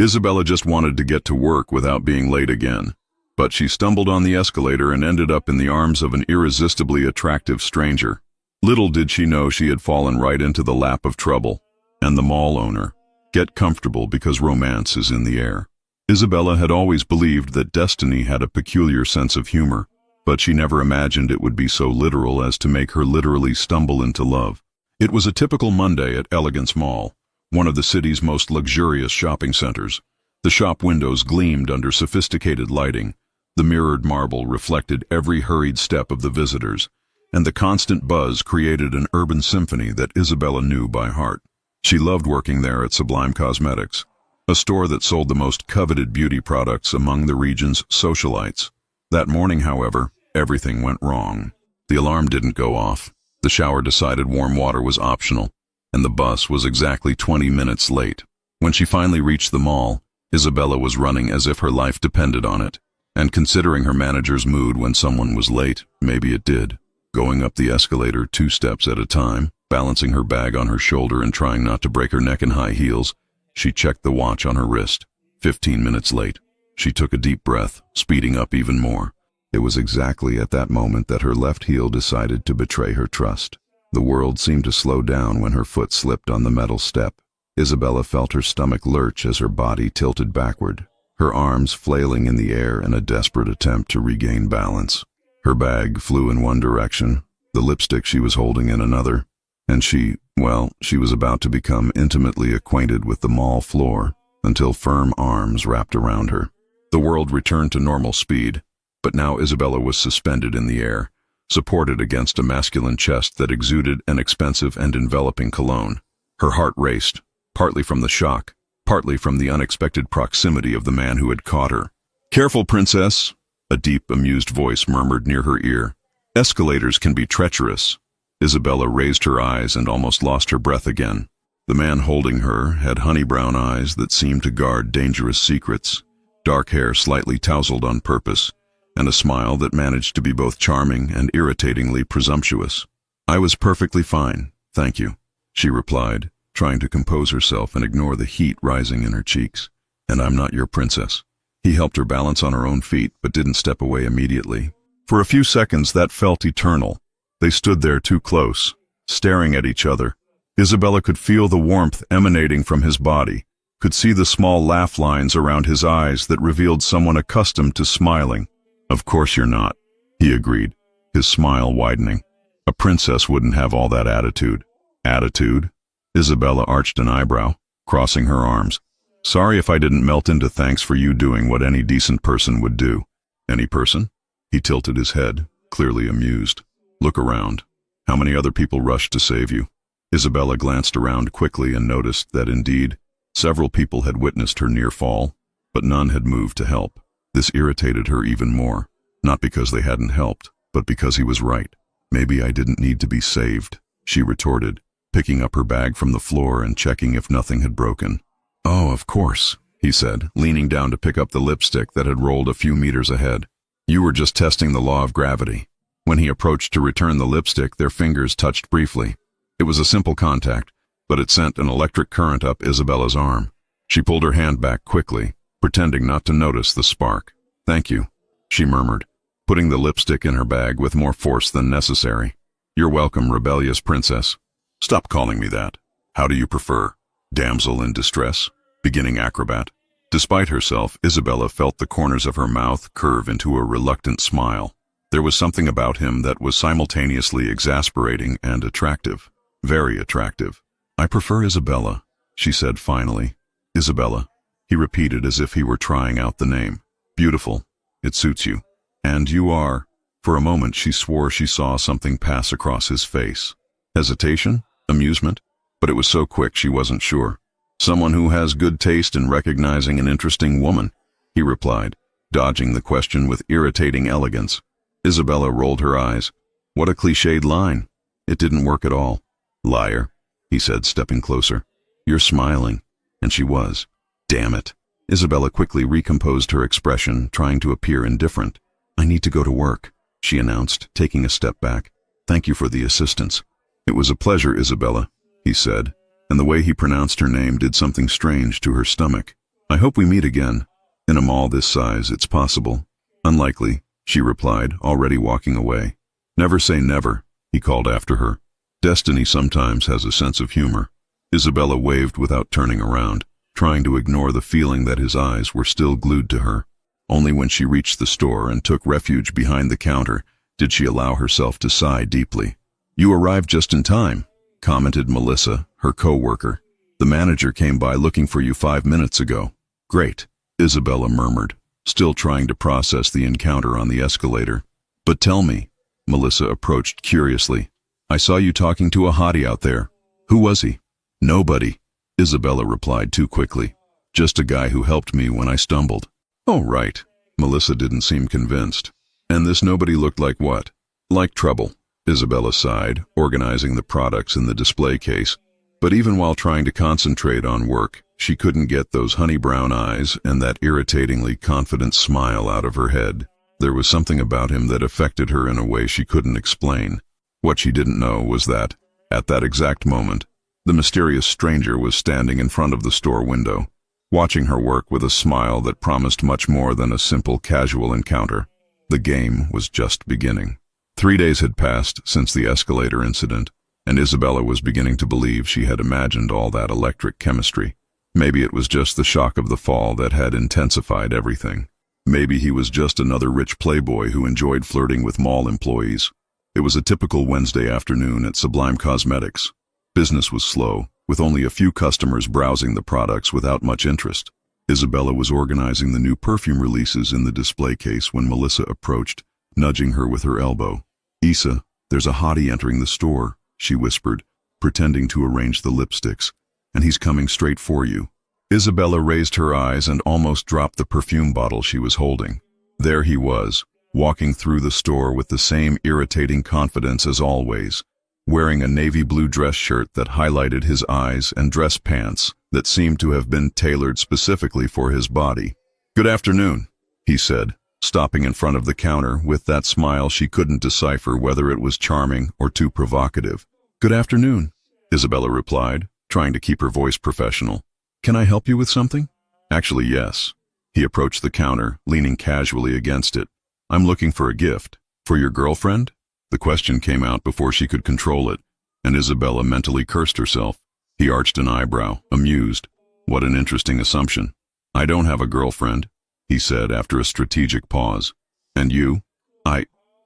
Isabella just wanted to get to work without being late again. But she stumbled on the escalator and ended up in the arms of an irresistibly attractive stranger. Little did she know she had fallen right into the lap of trouble. And the mall owner. Get comfortable because romance is in the air. Isabella had always believed that destiny had a peculiar sense of humor, but she never imagined it would be so literal as to make her literally stumble into love. It was a typical Monday at Elegance Mall, one of the city's most luxurious shopping centers. The shop windows gleamed under sophisticated lighting. The mirrored marble reflected every hurried step of the visitors, and the constant buzz created an urban symphony that Isabella knew by heart. She loved working there at Sublime Cosmetics, a store that sold the most coveted beauty products among the region's socialites. That morning, however, everything went wrong. The alarm didn't go off. The shower decided warm water was optional, and the bus was exactly 20 minutes late. When she finally reached the mall, Isabella was running as if her life depended on it. And considering her manager's mood when someone was late, maybe it did. Going up the escalator 2 steps at a time, balancing her bag on her shoulder and trying not to break her neck in high heels, she checked the watch on her wrist. 15 minutes late. She took a deep breath, speeding up even more. It was exactly at that moment that her left heel decided to betray her trust. The world seemed to slow down when her foot slipped on the metal step. Isabella felt her stomach lurch as her body tilted backward, her arms flailing in the air in a desperate attempt to regain balance. Her bag flew in one direction, the lipstick she was holding in another, and she was about to become intimately acquainted with the mall floor until firm arms wrapped around her. The world returned to normal speed, but now Isabella was suspended in the air, supported against a masculine chest that exuded an expensive and enveloping cologne. Her heart raced, partly from the shock, partly from the unexpected proximity of the man who had caught her. "Careful, princess," a deep, amused voice murmured near her ear. "Escalators can be treacherous." Isabella raised her eyes and almost lost her breath again. The man holding her had honey-brown eyes that seemed to guard dangerous secrets, dark hair slightly tousled on purpose, and a smile that managed to be both charming and irritatingly presumptuous. "I was perfectly fine, thank you," she replied, trying to compose herself and ignore the heat rising in her cheeks. "And I'm not your princess." He helped her balance on her own feet, but didn't step away immediately. For a few seconds that felt eternal. They stood there too close, staring at each other. Isabella could feel the warmth emanating from his body, could see the small laugh lines around his eyes that revealed someone accustomed to smiling. "Of course you're not," he agreed, his smile widening. "A princess wouldn't have all that attitude." "Attitude?" Isabella arched an eyebrow, crossing her arms. "Sorry if I didn't melt into thanks for you doing what any decent person would do." "Any person?" He tilted his head, clearly amused. "Look around. How many other people rushed to save you?" Isabella glanced around quickly and noticed that indeed, several people had witnessed her near fall, but none had moved to help. This irritated her even more, not because they hadn't helped, but because he was right. "Maybe I didn't need to be saved," she retorted, picking up her bag from the floor and checking if nothing had broken. "Oh, of course," he said, leaning down to pick up the lipstick that had rolled a few meters ahead. "You were just testing the law of gravity." When he approached to return the lipstick, their fingers touched briefly. It was a simple contact, but it sent an electric current up Isabella's arm. She pulled her hand back quickly, pretending not to notice the spark. "Thank you," she murmured, putting the lipstick in her bag with more force than necessary. "You're welcome, rebellious princess." "Stop calling me that. How do you prefer? Damsel in distress? Beginning acrobat?" Despite herself, Isabella felt the corners of her mouth curve into a reluctant smile. There was something about him that was simultaneously exasperating and attractive. Very attractive. "I prefer Isabella," she said finally. "Isabella," he repeated as if he were trying out the name. "Beautiful. It suits you. And you are—" For a moment she swore she saw something pass across his face. Hesitation? Amusement? But it was so quick she wasn't sure. "Someone who has good taste in recognizing an interesting woman," he replied, dodging the question with irritating elegance. Isabella rolled her eyes. What a cliched line. It didn't work at all. "Liar," he said, stepping closer. "You're smiling." And she was. Damn it. Isabella quickly recomposed her expression, trying to appear indifferent. "I need to go to work," she announced, taking a step back. "Thank you for the assistance." "It was a pleasure, Isabella," he said, and the way he pronounced her name did something strange to her stomach. I hope we meet again. In a mall this size, it's possible. Unlikely, she replied, already walking away. Never say never, he called after her. Destiny sometimes has a sense of humor. Isabella waved without turning around, trying to ignore the feeling that his eyes were still glued to her. Only when she reached the store and took refuge behind the counter did she allow herself to sigh deeply. You arrived just in time, commented Melissa, her co-worker. The manager came by looking for you 5 minutes ago. Great, Isabella murmured, still trying to process the encounter on the escalator. But tell me, Melissa approached curiously. I saw you talking to a hottie out there. Who was he? Nobody, Isabella replied too quickly. Just a guy who helped me when I stumbled. Oh, right. Melissa didn't seem convinced. And this nobody looked like what? Like trouble, Isabella sighed, organizing the products in the display case. But even while trying to concentrate on work, she couldn't get those honey brown eyes and that irritatingly confident smile out of her head. There was something about him that affected her in a way she couldn't explain. What she didn't know was that, at that exact moment, the mysterious stranger was standing in front of the store window, watching her work with a smile that promised much more than a simple casual encounter. The game was just beginning. 3 days had passed since the escalator incident, and Isabella was beginning to believe she had imagined all that electric chemistry. Maybe it was just the shock of the fall that had intensified everything. Maybe he was just another rich playboy who enjoyed flirting with mall employees. It was a typical Wednesday afternoon at Sublime Cosmetics. Business was slow, with only a few customers browsing the products without much interest. Isabella was organizing the new perfume releases in the display case when Melissa approached, nudging her with her elbow. Issa, there's a hottie entering the store, she whispered, pretending to arrange the lipsticks, and he's coming straight for you. Isabella raised her eyes and almost dropped the perfume bottle she was holding. There he was, walking through the store with the same irritating confidence as always, wearing a navy blue dress shirt that highlighted his eyes and dress pants that seemed to have been tailored specifically for his body. Good afternoon, he said, stopping in front of the counter with that smile she couldn't decipher whether it was charming or too provocative. Good afternoon, Isabella replied, trying to keep her voice professional. Can I help you with something? Actually, yes. He approached the counter, leaning casually against it. I'm looking for a gift. For your girlfriend? The question came out before she could control it, and Isabella mentally cursed herself. He arched an eyebrow, amused. What an interesting assumption. I don't have a girlfriend, he said after a strategic pause. And you?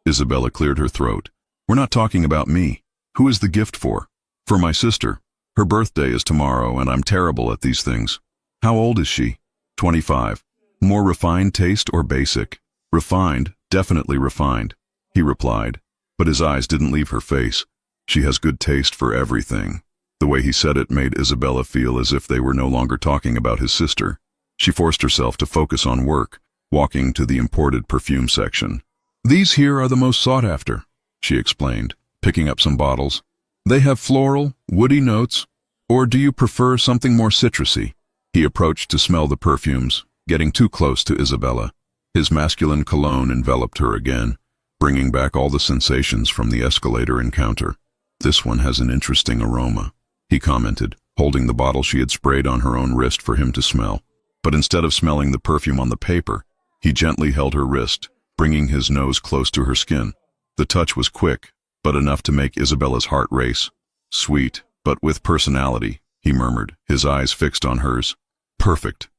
Isabella cleared her throat. We're not talking about me. Who is the gift for? For my sister. Her birthday is tomorrow, and I'm terrible at these things. How old is she? 25. More refined taste or basic? Refined, definitely refined, he replied. But his eyes didn't leave her face. She has good taste for everything. The way he said it made Isabella feel as if they were no longer talking about his sister. She forced herself to focus on work, walking to the imported perfume section. These here are the most sought after, she explained, picking up some bottles. They have floral, woody notes, or do you prefer something more citrusy? He approached to smell the perfumes, getting too close to Isabella. His masculine cologne enveloped her again, bringing back all the sensations from the escalator encounter. This one has an interesting aroma, he commented, holding the bottle she had sprayed on her own wrist for him to smell. But instead of smelling the perfume on the paper, he gently held her wrist, bringing his nose close to her skin. The touch was quick, but enough to make Isabella's heart race. Sweet, but with personality, he murmured, his eyes fixed on hers. Perfect.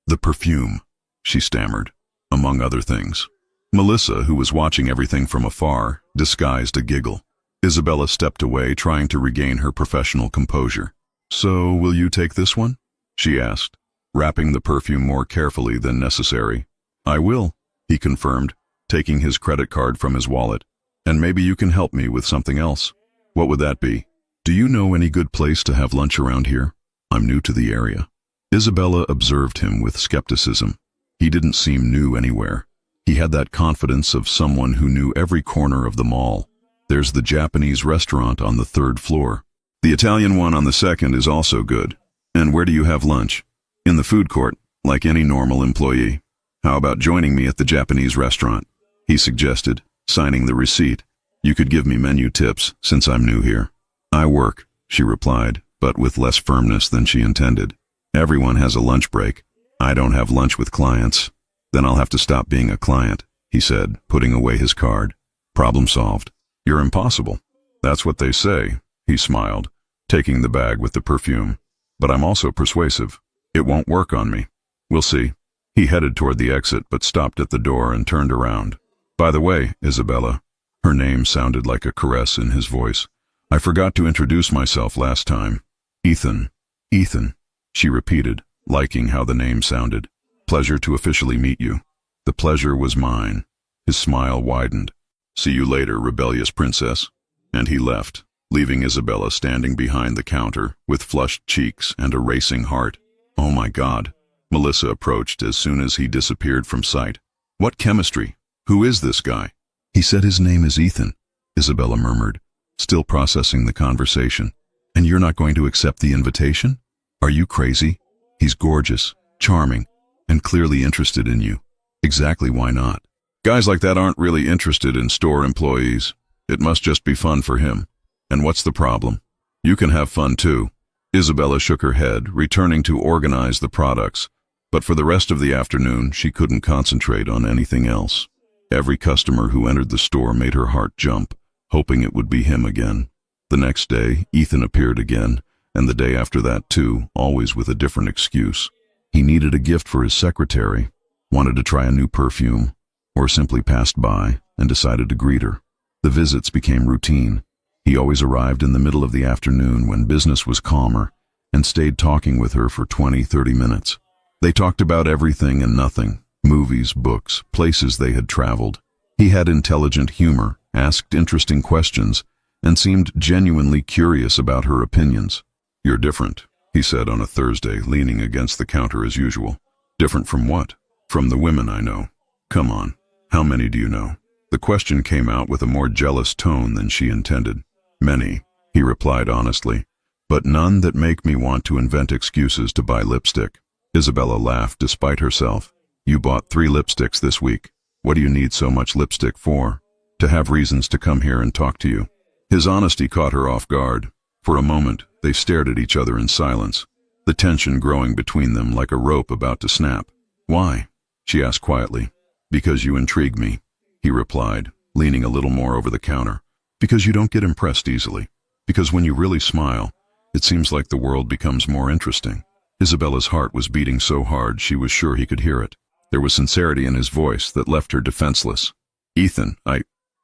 The perfume, she stammered, among other things. Melissa, who was watching everything from afar, disguised a giggle. Isabella stepped away, trying to regain her professional composure. So, will you take this one? She asked, wrapping the perfume more carefully than necessary. I will, he confirmed, taking his credit card from his wallet. And maybe you can help me with something else. What would that be? Do you know any good place to have lunch around here? I'm new to the area. Isabella observed him with skepticism. He didn't seem new anywhere. He had that confidence of someone who knew every corner of the mall. There's the Japanese restaurant on the 3rd floor. The Italian one on the 2nd is also good. And where do you have lunch? In the food court, like any normal employee. How about joining me at the Japanese restaurant? He suggested, signing the receipt. You could give me menu tips, since I'm new here. I work, she replied, but with less firmness than she intended. Everyone has a lunch break. I don't have lunch with clients. Then I'll have to stop being a client, he said, putting away his card. Problem solved. You're impossible. That's what they say, he smiled, taking the bag with the perfume. But I'm also persuasive. It won't work on me. We'll see. He headed toward the exit but stopped at the door and turned around. By the way, Isabella, her name sounded like a caress in his voice. I forgot to introduce myself last time. Ethan. Ethan, she repeated, liking how the name sounded. Pleasure to officially meet you. The pleasure was mine. His smile widened. See you later, rebellious princess. And he left, leaving Isabella standing behind the counter with flushed cheeks and a racing heart. Oh my God. Melissa approached as soon as he disappeared from sight. What chemistry? Who is this guy? He said his name is Ethan, Isabella murmured, still processing the conversation. And you're not going to accept the invitation? Are you crazy? He's gorgeous, charming, and clearly interested in you. Exactly why not? Guys like that aren't really interested in store employees. It must just be fun for him. And what's the problem? You can have fun too. Isabella shook her head, returning to organize the products. But for the rest of the afternoon, she couldn't concentrate on anything else. Every customer who entered the store made her heart jump, hoping it would be him again. The next day, Ethan appeared again, and the day after that too, always with a different excuse. He needed a gift for his secretary, wanted to try a new perfume, or simply passed by and decided to greet her. The visits became routine. He always arrived in the middle of the afternoon when business was calmer and stayed talking with her for 20-30 minutes. They talked about everything and nothing, movies, books, places they had traveled. He had intelligent humor, asked interesting questions, and seemed genuinely curious about her opinions. You're different, he said on a Thursday, leaning against the counter as usual. Different from what? From the women I know. Come on, how many do you know? The question came out with a more jealous tone than she intended. Many, he replied honestly, but none that make me want to invent excuses to buy lipstick. Isabella laughed despite herself. You bought 3 lipsticks this week. What do you need so much lipstick for? To have reasons to come here and talk to you. His honesty caught her off guard. For a moment, they stared at each other in silence, the tension growing between them like a rope about to snap. Why? She asked quietly. Because you intrigue me, he replied, leaning a little more over the counter. Because you don't get impressed easily. Because when you really smile, it seems like the world becomes more interesting. Isabella's heart was beating so hard she was sure he could hear it. There was sincerity in his voice that left her defenseless. Ethan,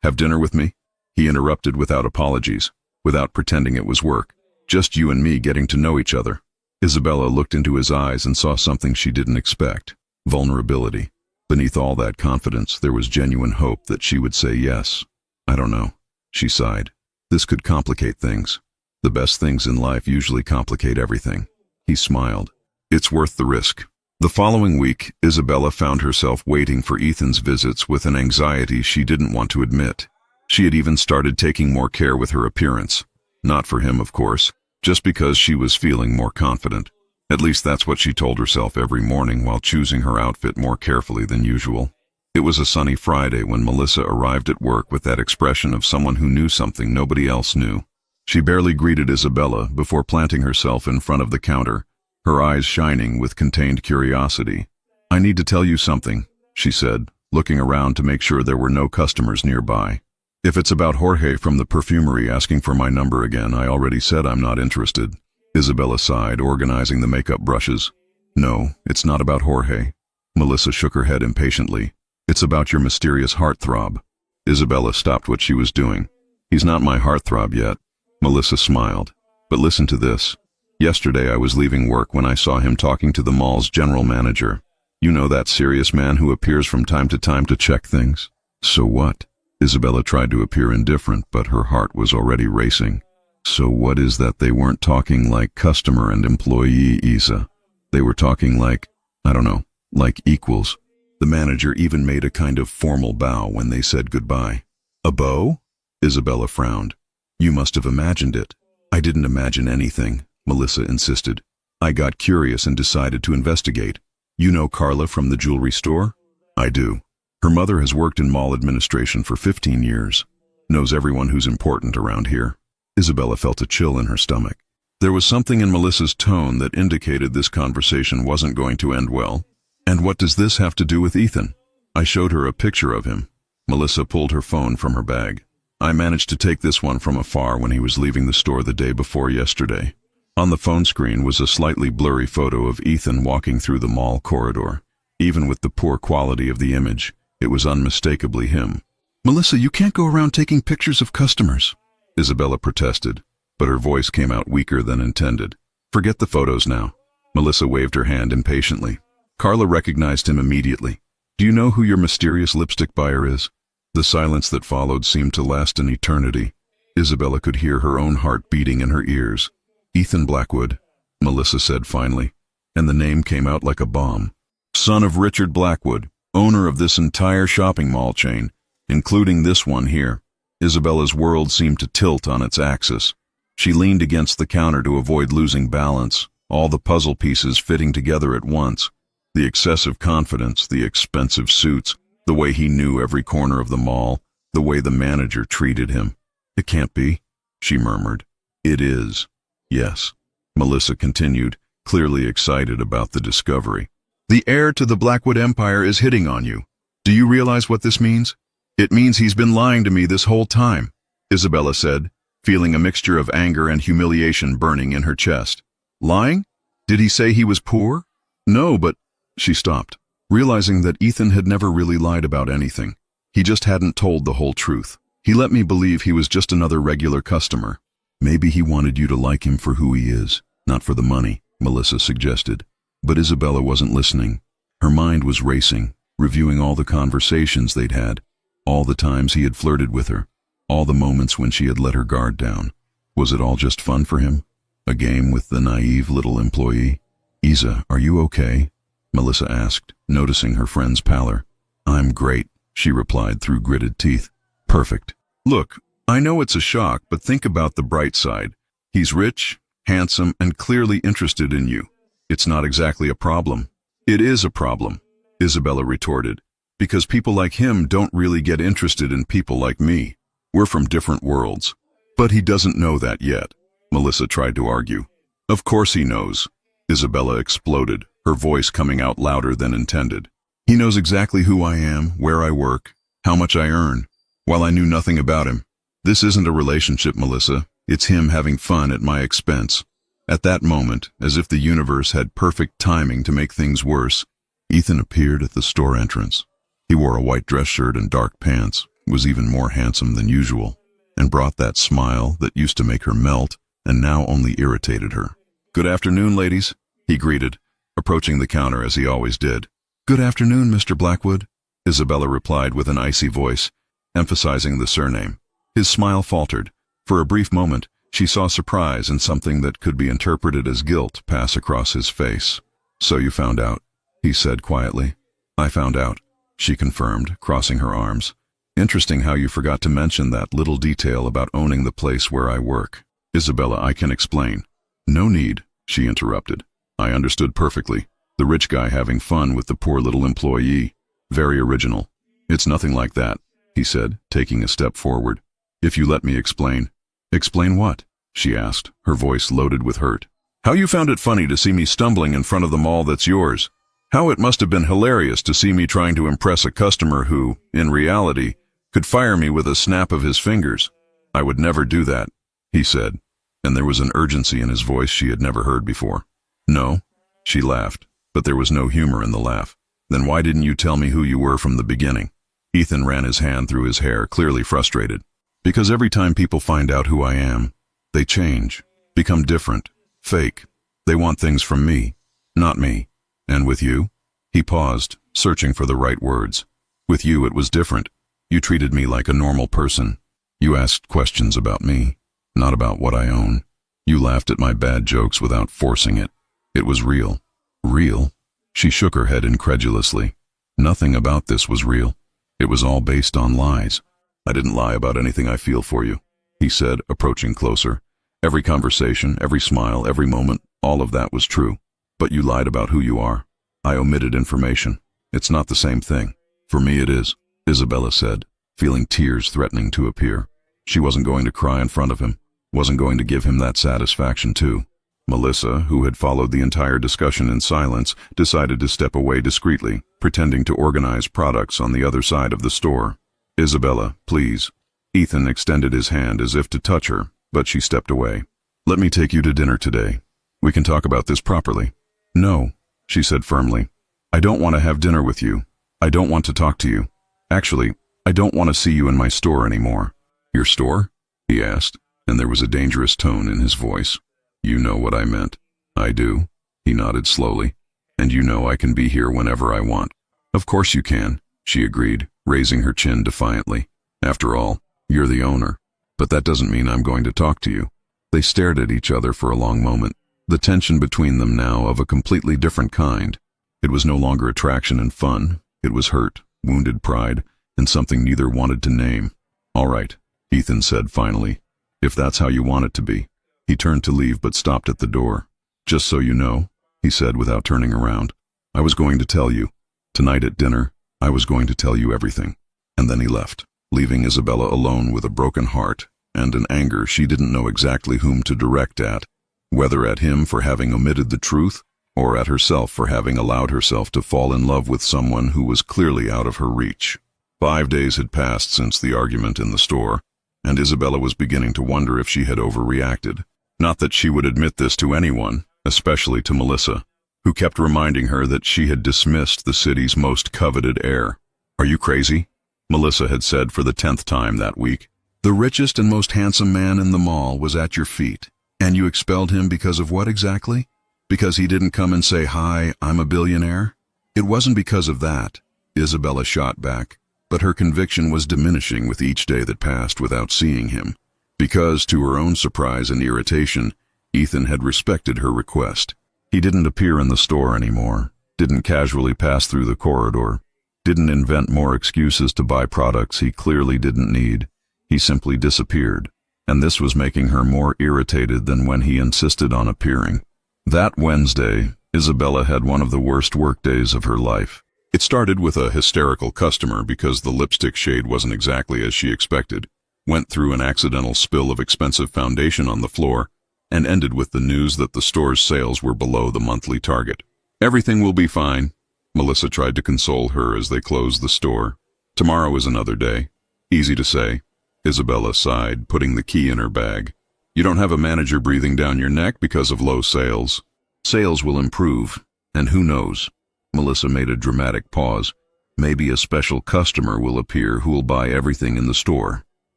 have dinner with me? He interrupted without apologies, without pretending it was work. Just you and me getting to know each other. Isabella looked into his eyes and saw something she didn't expect. Vulnerability. Beneath all that confidence, there was genuine hope that she would say yes. I don't know, she sighed. This could complicate things. The best things in life usually complicate everything. He smiled. It's worth the risk. The following week, Isabella found herself waiting for Ethan's visits with an anxiety she didn't want to admit. She had even started taking more care with her appearance. Not for him, of course, just because she was feeling more confident. At least that's what she told herself every morning while choosing her outfit more carefully than usual. It was a sunny Friday when Melissa arrived at work with that expression of someone who knew something nobody else knew. She barely greeted Isabella before planting herself in front of the counter, her eyes shining with contained curiosity. I need to tell you something, she said, looking around to make sure there were no customers nearby. If it's about Jorge from the perfumery asking for my number again, I already said I'm not interested. Isabella sighed, organizing the makeup brushes. No, it's not about Jorge. Melissa shook her head impatiently. It's about your mysterious heartthrob. Isabella stopped what she was doing. He's not my heartthrob yet. Melissa smiled. But listen to this. Yesterday I was leaving work when I saw him talking to the mall's general manager. You know that serious man who appears from time to time to check things? So what? Isabella tried to appear indifferent, but her heart was already racing. So what is that they weren't talking like customer and employee, Isa? They were talking like, I don't know, like equals. The manager even made a kind of formal bow when they said goodbye. A bow? Isabella frowned. You must have imagined it. I didn't imagine anything, Melissa insisted. I got curious and decided to investigate. You know Carla from the jewelry store? I do. Her mother has worked in mall administration for 15 years. Knows everyone who's important around here. Isabella felt a chill in her stomach. There was something in Melissa's tone that indicated this conversation wasn't going to end well. And what does this have to do with Ethan? I showed her a picture of him. Melissa pulled her phone from her bag. I managed to take this one from afar when he was leaving the store the day before yesterday. On the phone screen was a slightly blurry photo of Ethan walking through the mall corridor. Even with the poor quality of the image, it was unmistakably him. "Melissa, you can't go around taking pictures of customers," Isabella protested, but her voice came out weaker than intended. "Forget the photos now." Melissa waved her hand impatiently. Carla recognized him immediately. "Do you know who your mysterious lipstick buyer is?" The silence that followed seemed to last an eternity. Isabella could hear her own heart beating in her ears. "Ethan Blackwood," Melissa said finally, and the name came out like a bomb. "Son of Richard Blackwood, owner of this entire shopping mall chain, including this one here." Isabella's world seemed to tilt on its axis. She leaned against the counter to avoid losing balance, all the puzzle pieces fitting together at once. The excessive confidence, the expensive suits, the way he knew every corner of the mall, the way the manager treated him. "It can't be," she murmured. "It is." "Yes," Melissa continued, clearly excited about the discovery. "The heir to the Blackwood Empire is hitting on you. Do you realize what this means?" "It means he's been lying to me this whole time," Isabella said, feeling a mixture of anger and humiliation burning in her chest. "Lying? Did he say he was poor?" "No, but—" She stopped, realizing that Ethan had never really lied about anything. He just hadn't told the whole truth. "He let me believe he was just another regular customer." "Maybe he wanted you to like him for who he is, not for the money," Melissa suggested. But Isabella wasn't listening. Her mind was racing, reviewing all the conversations they'd had, all the times he had flirted with her, all the moments when she had let her guard down. Was it all just fun for him? A game with the naive little employee? "Isa, are you okay?" Melissa asked, noticing her friend's pallor. "I'm great," she replied through gritted teeth. "Perfect. Look, I know it's a shock, but think about the bright side. He's rich, handsome, and clearly interested in you. It's not exactly a problem." "It is a problem," Isabella retorted, "because people like him don't really get interested in people like me. We're from different worlds." "But he doesn't know that yet," Melissa tried to argue. "Of course he knows," Isabella exploded, her voice coming out louder than intended. "He knows exactly who I am, where I work, how much I earn, while I knew nothing about him. This isn't a relationship, Melissa. It's him having fun at my expense." At that moment, as if the universe had perfect timing to make things worse, Ethan appeared at the store entrance. He wore a white dress shirt and dark pants, was even more handsome than usual, and brought that smile that used to make her melt and now only irritated her. "Good afternoon, ladies," he greeted, approaching the counter as he always did. "Good afternoon, Mr. Blackwood," Isabella replied with an icy voice, emphasizing the surname. His smile faltered. For a brief moment, she saw surprise and something that could be interpreted as guilt pass across his face. "So you found out," he said quietly. "I found out," she confirmed, crossing her arms. "Interesting how you forgot to mention that little detail about owning the place where I work." "Isabella, I can explain." "No need," she interrupted. "I understood perfectly. The rich guy having fun with the poor little employee. Very original." "It's nothing like that," he said, taking a step forward. "If you let me explain." "Explain what?" she asked, her voice loaded with hurt. "How you found it funny to see me stumbling in front of the mall that's yours. How it must have been hilarious to see me trying to impress a customer who, in reality, could fire me with a snap of his fingers. I would never do that," he said, and there was an urgency in his voice she had never heard before. "No?" She laughed, but there was no humor in the laugh. "Then why didn't you tell me who you were from the beginning?" Ethan ran his hand through his hair, clearly frustrated. "Because every time people find out who I am, they change, become different, fake. They want things from me, not me. And with you?" He paused, searching for the right words. "With you it was different. You treated me like a normal person. You asked questions about me, not about what I own. You laughed at my bad jokes without forcing it. It was real." "Real?" She shook her head incredulously. "Nothing about this was real. It was all based on lies." "I didn't lie about anything I feel for you," he said, approaching closer. "Every conversation, every smile, every moment, all of that was true. But you lied about who you are. I omitted information. It's not the same thing." "For me it is," Isabella said, feeling tears threatening to appear. She wasn't going to cry in front of him, wasn't going to give him that satisfaction too. Melissa, who had followed the entire discussion in silence, decided to step away discreetly, pretending to organize products on the other side of the store. "Isabella, please." Ethan extended his hand as if to touch her, but she stepped away. "Let me take you to dinner today. We can talk about this properly." "No," she said firmly. "I don't want to have dinner with you. I don't want to talk to you. Actually, I don't want to see you in my store anymore." "Your store?" he asked, and there was a dangerous tone in his voice. "You know what I meant." "I do," he nodded slowly. "And you know I can be here whenever I want." "Of course you can," she agreed, raising her chin defiantly. "After all, you're the owner. But that doesn't mean I'm going to talk to you." They stared at each other for a long moment, the tension between them now of a completely different kind. It was no longer attraction and fun. It was hurt, wounded pride, and something neither wanted to name. "All right," Ethan said finally, "if that's how you want it to be." He turned to leave but stopped at the door. "Just so you know," he said without turning around, "I was going to tell you. Tonight at dinner, I was going to tell you everything." And then he left, leaving Isabella alone with a broken heart and an anger she didn't know exactly whom to direct at, whether at him for having omitted the truth or at herself for having allowed herself to fall in love with someone who was clearly out of her reach. 5 days had passed since the argument in the store, and Isabella was beginning to wonder if she had overreacted. Not that she would admit this to anyone, especially to Melissa, who kept reminding her that she had dismissed the city's most coveted heir. "Are you crazy?" Melissa had said for the 10th time that week. "The richest and most handsome man in the mall was at your feet, and you expelled him because of what exactly? Because he didn't come and say, 'Hi, I'm a billionaire'?" "It wasn't because of that," Isabella shot back, but her conviction was diminishing with each day that passed without seeing him. Because, to her own surprise and irritation, Ethan had respected her request. He didn't appear in the store anymore, didn't casually pass through the corridor, didn't invent more excuses to buy products he clearly didn't need. He simply disappeared, and this was making her more irritated than when he insisted on appearing. That Wednesday, Isabella had one of the worst workdays of her life. It started with a hysterical customer because the lipstick shade wasn't exactly as she expected, went through an accidental spill of expensive foundation on the floor, and ended with the news that the store's sales were below the monthly target. "Everything will be fine," Melissa tried to console her as they closed the store. "Tomorrow is another day." "Easy to say," Isabella sighed, putting the key in her bag. "You don't have a manager breathing down your neck because of low sales." "Sales will improve, and who knows?" Melissa made a dramatic pause. "Maybe a special customer will appear who'll buy everything in the store."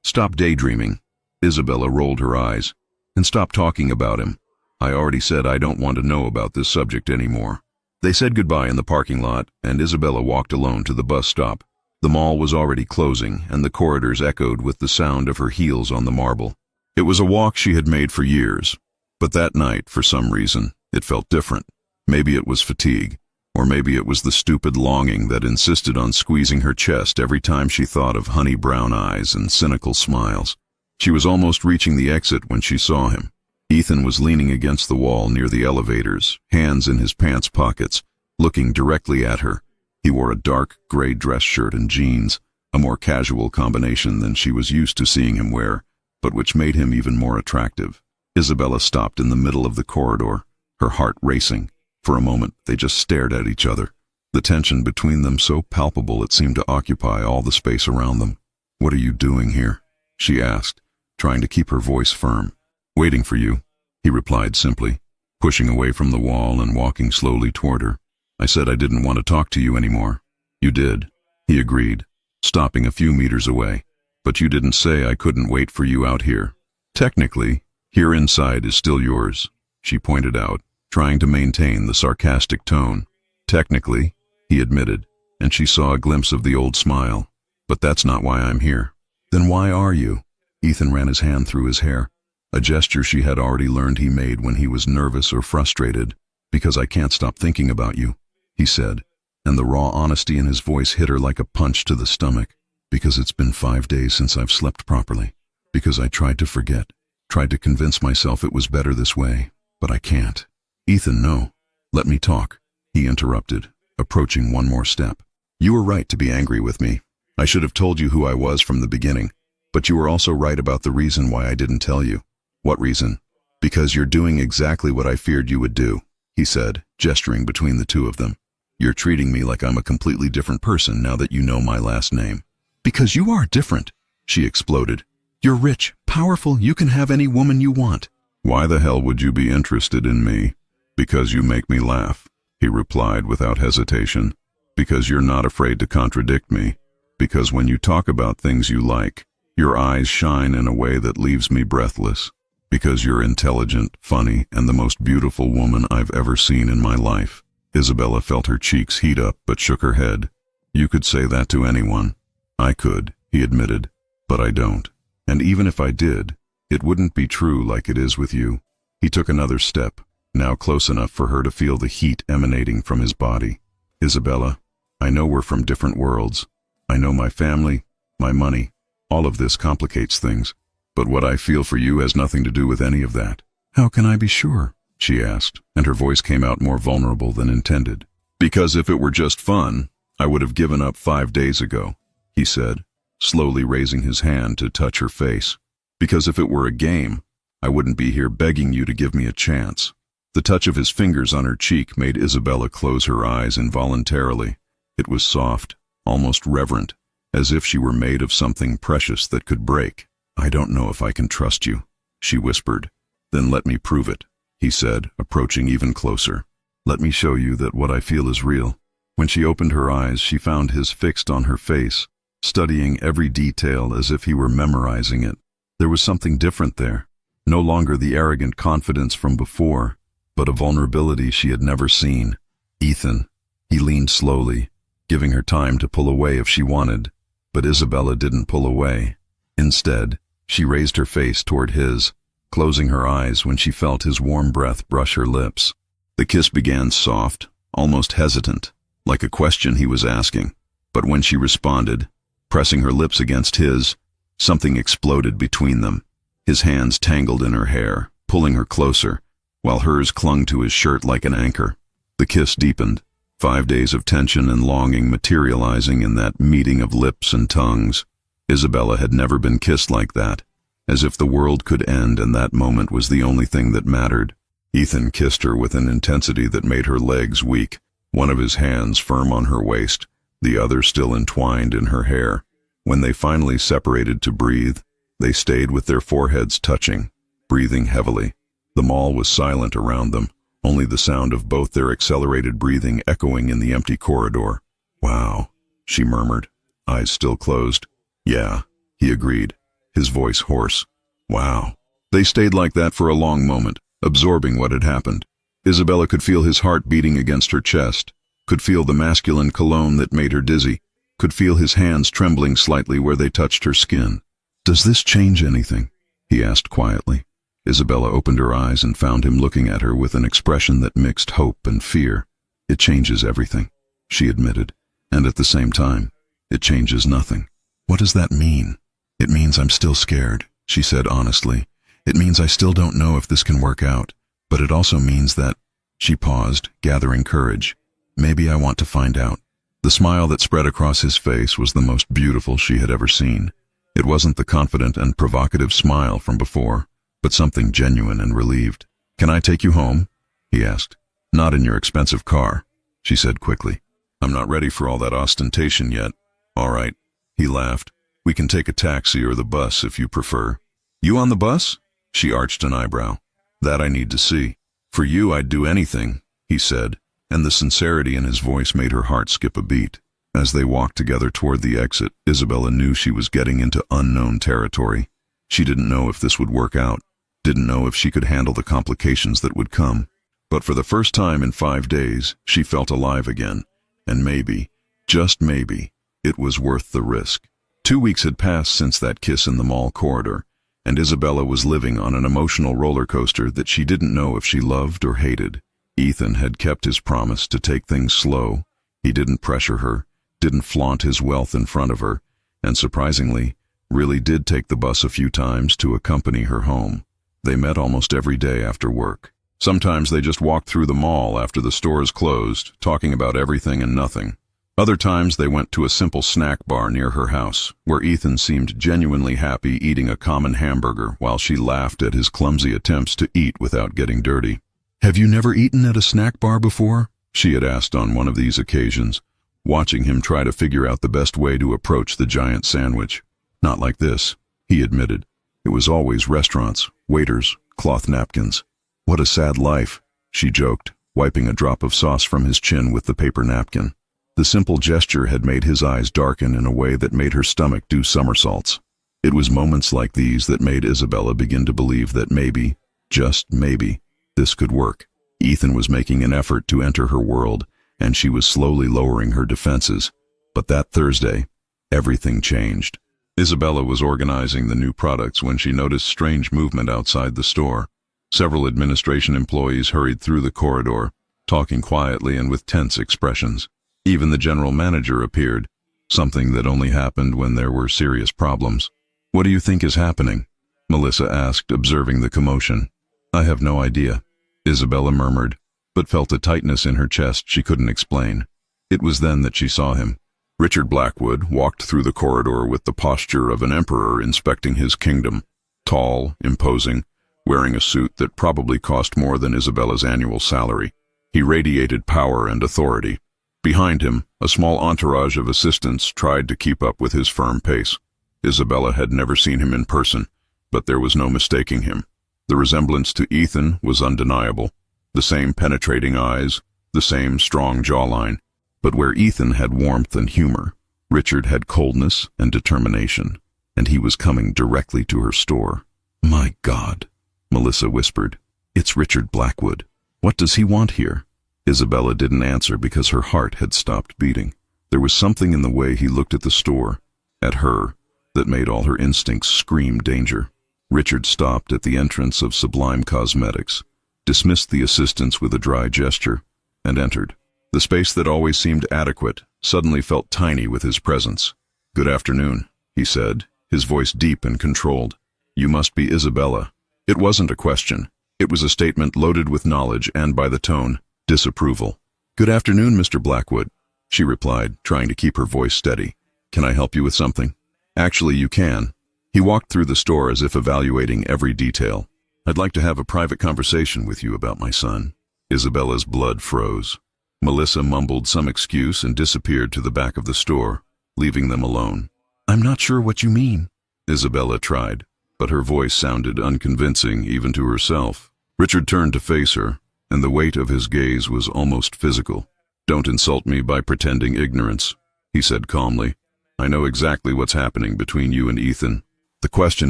"Stop daydreaming." Isabella rolled her eyes. "And stop talking about him. I already said I don't want to know about this subject anymore." They said goodbye in the parking lot, and Isabella walked alone to the bus stop. The mall was already closing, and the corridors echoed with the sound of her heels on the marble. It was a walk she had made for years, but that night, for some reason, it felt different. Maybe it was fatigue, or maybe it was the stupid longing that insisted on squeezing her chest every time she thought of honey brown eyes and cynical smiles. She was almost reaching the exit when she saw him. Ethan was leaning against the wall near the elevators, hands in his pants pockets, looking directly at her. He wore a dark gray dress shirt and jeans, a more casual combination than she was used to seeing him wear, but which made him even more attractive. Isabella stopped in the middle of the corridor, her heart racing. For a moment, they just stared at each other, the tension between them so palpable it seemed to occupy all the space around them. "What are you doing here?" she asked, trying to keep her voice firm. "Waiting for you," he replied simply, pushing away from the wall and walking slowly toward her. "I said I didn't want to talk to you anymore." "You did," he agreed, stopping a few meters away. "But you didn't say I couldn't wait for you out here." "Technically, here inside is still yours," she pointed out, trying to maintain the sarcastic tone. "Technically," he admitted, and she saw a glimpse of the old smile. "But that's not why I'm here." "Then why are you?" Ethan ran his hand through his hair, a gesture she had already learned he made when he was nervous or frustrated. "Because I can't stop thinking about you," he said, and the raw honesty in his voice hit her like a punch to the stomach. "Because it's been 5 days since I've slept properly. Because I tried to forget, tried to convince myself it was better this way, but I can't." "Ethan, no. Let me talk," he interrupted, approaching one more step. "You were right to be angry with me. I should have told you who I was from the beginning, but you were also right about the reason why I didn't tell you. What reason? Because you're doing exactly what I feared you would do, he said, gesturing between the two of them. You're treating me like I'm a completely different person now that you know my last name. Because you are different, she exploded. You're rich, powerful, you can have any woman you want. Why the hell would you be interested in me? Because you make me laugh, he replied without hesitation. Because you're not afraid to contradict me. Because when you talk about things you like, your eyes shine in a way that leaves me breathless. Because you're intelligent, funny, and the most beautiful woman I've ever seen in my life. Isabella felt her cheeks heat up but shook her head. You could say that to anyone. I could, he admitted, but I don't. And even if I did, it wouldn't be true like it is with you. He took another step, now close enough for her to feel the heat emanating from his body. Isabella, I know we're from different worlds. I know my family, my money, all of this complicates things. But what I feel for you has nothing to do with any of that. How can I be sure? She asked, and her voice came out more vulnerable than intended. Because if it were just fun, I would have given up 5 days ago, he said, slowly raising his hand to touch her face. Because if it were a game, I wouldn't be here begging you to give me a chance. The touch of his fingers on her cheek made Isabella close her eyes involuntarily. It was soft, almost reverent, as if she were made of something precious that could break. I don't know if I can trust you, she whispered. Then let me prove it, he said, approaching even closer. Let me show you that what I feel is real. When she opened her eyes, she found his fixed on her face, studying every detail as if he were memorizing it. There was something different there, no longer the arrogant confidence from before, but a vulnerability she had never seen. Ethan. He leaned slowly, giving her time to pull away if she wanted, but Isabella didn't pull away. Instead, she raised her face toward his, closing her eyes when she felt his warm breath brush her lips. The kiss began soft, almost hesitant, like a question he was asking. But when she responded, pressing her lips against his, something exploded between them. His hands tangled in her hair, pulling her closer, while hers clung to his shirt like an anchor. The kiss deepened, 5 days of tension and longing materializing in that meeting of lips and tongues. Isabella had never been kissed like that, as if the world could end and that moment was the only thing that mattered. Ethan kissed her with an intensity that made her legs weak, one of his hands firm on her waist, the other still entwined in her hair. When they finally separated to breathe, they stayed with their foreheads touching, breathing heavily. The mall was silent around them, only the sound of both their accelerated breathing echoing in the empty corridor. Wow, she murmured, eyes still closed. Yeah, he agreed, his voice hoarse. Wow. They stayed like that for a long moment, absorbing what had happened. Isabella could feel his heart beating against her chest, could feel the masculine cologne that made her dizzy, could feel his hands trembling slightly where they touched her skin. Does this change anything? He asked quietly. Isabella opened her eyes and found him looking at her with an expression that mixed hope and fear. It changes everything, she admitted, and at the same time, it changes nothing. What does that mean? It means I'm still scared, she said honestly. It means I still don't know if this can work out, but it also means that... She paused, gathering courage. Maybe I want to find out. The smile that spread across his face was the most beautiful she had ever seen. It wasn't the confident and provocative smile from before, but something genuine and relieved. Can I take you home? He asked. Not in your expensive car, she said quickly. I'm not ready for all that ostentation yet. All right, he laughed. We can take a taxi or the bus if you prefer. You on the bus? She arched an eyebrow. That I need to see. For you, I'd do anything, he said, and the sincerity in his voice made her heart skip a beat. As they walked together toward the exit, Isabella knew she was getting into unknown territory. She didn't know if this would work out, didn't know if she could handle the complications that would come. But for the first time in 5 days, she felt alive again, and maybe, just maybe, it was worth the risk. 2 weeks had passed since that kiss in the mall corridor, and Isabella was living on an emotional roller coaster that she didn't know if she loved or hated. Ethan had kept his promise to take things slow. He didn't pressure her, didn't flaunt his wealth in front of her, and surprisingly, really did take the bus a few times to accompany her home. They met almost every day after work. Sometimes they just walked through the mall after the stores closed, talking about everything and nothing. Other times they went to a simple snack bar near her house, where Ethan seemed genuinely happy eating a common hamburger while she laughed at his clumsy attempts to eat without getting dirty. "Have you never eaten at a snack bar before?" she had asked on one of these occasions, watching him try to figure out the best way to approach the giant sandwich. "Not like this," he admitted. "It was always restaurants, waiters, cloth napkins." "What a sad life," she joked, wiping a drop of sauce from his chin with the paper napkin. The simple gesture had made his eyes darken in a way that made her stomach do somersaults. It was moments like these that made Isabella begin to believe that maybe, just maybe, this could work. Ethan was making an effort to enter her world, and she was slowly lowering her defenses. But that Thursday, everything changed. Isabella was organizing the new products when she noticed strange movement outside the store. Several administration employees hurried through the corridor, talking quietly and with tense expressions. Even the general manager appeared, something that only happened when there were serious problems. "What do you think is happening?" Melissa asked, observing the commotion. "I have no idea," Isabella murmured, but felt a tightness in her chest she couldn't explain. It was then that she saw him. Richard Blackwood walked through the corridor with the posture of an emperor inspecting his kingdom. Tall, imposing, wearing a suit that probably cost more than Isabella's annual salary. He radiated power and authority. Behind him, a small entourage of assistants tried to keep up with his firm pace. Isabella had never seen him in person, but there was no mistaking him. The resemblance to Ethan was undeniable. The same penetrating eyes, the same strong jawline. But where Ethan had warmth and humor, Richard had coldness and determination, and he was coming directly to her store. "My God," Melissa whispered. "It's Richard Blackwood. What does he want here?" Isabella didn't answer because her heart had stopped beating. There was something in the way he looked at the store, at her, that made all her instincts scream danger. Richard stopped at the entrance of Sublime Cosmetics, dismissed the assistants with a dry gesture, and entered. The space that always seemed adequate suddenly felt tiny with his presence. "Good afternoon," he said, his voice deep and controlled. "You must be Isabella." It wasn't a question. It was a statement loaded with knowledge and, by the tone, disapproval. "Good afternoon, Mr. Blackwood," she replied, trying to keep her voice steady. "Can I help you with something?" "Actually, you can." He walked through the store as if evaluating every detail. "I'd like to have a private conversation with you about my son." Isabella's blood froze. Melissa mumbled some excuse and disappeared to the back of the store, leaving them alone. "I'm not sure what you mean," Isabella tried, but her voice sounded unconvincing even to herself. Richard turned to face her, and the weight of his gaze was almost physical. "Don't insult me by pretending ignorance," he said calmly. "I know exactly what's happening between you and Ethan. The question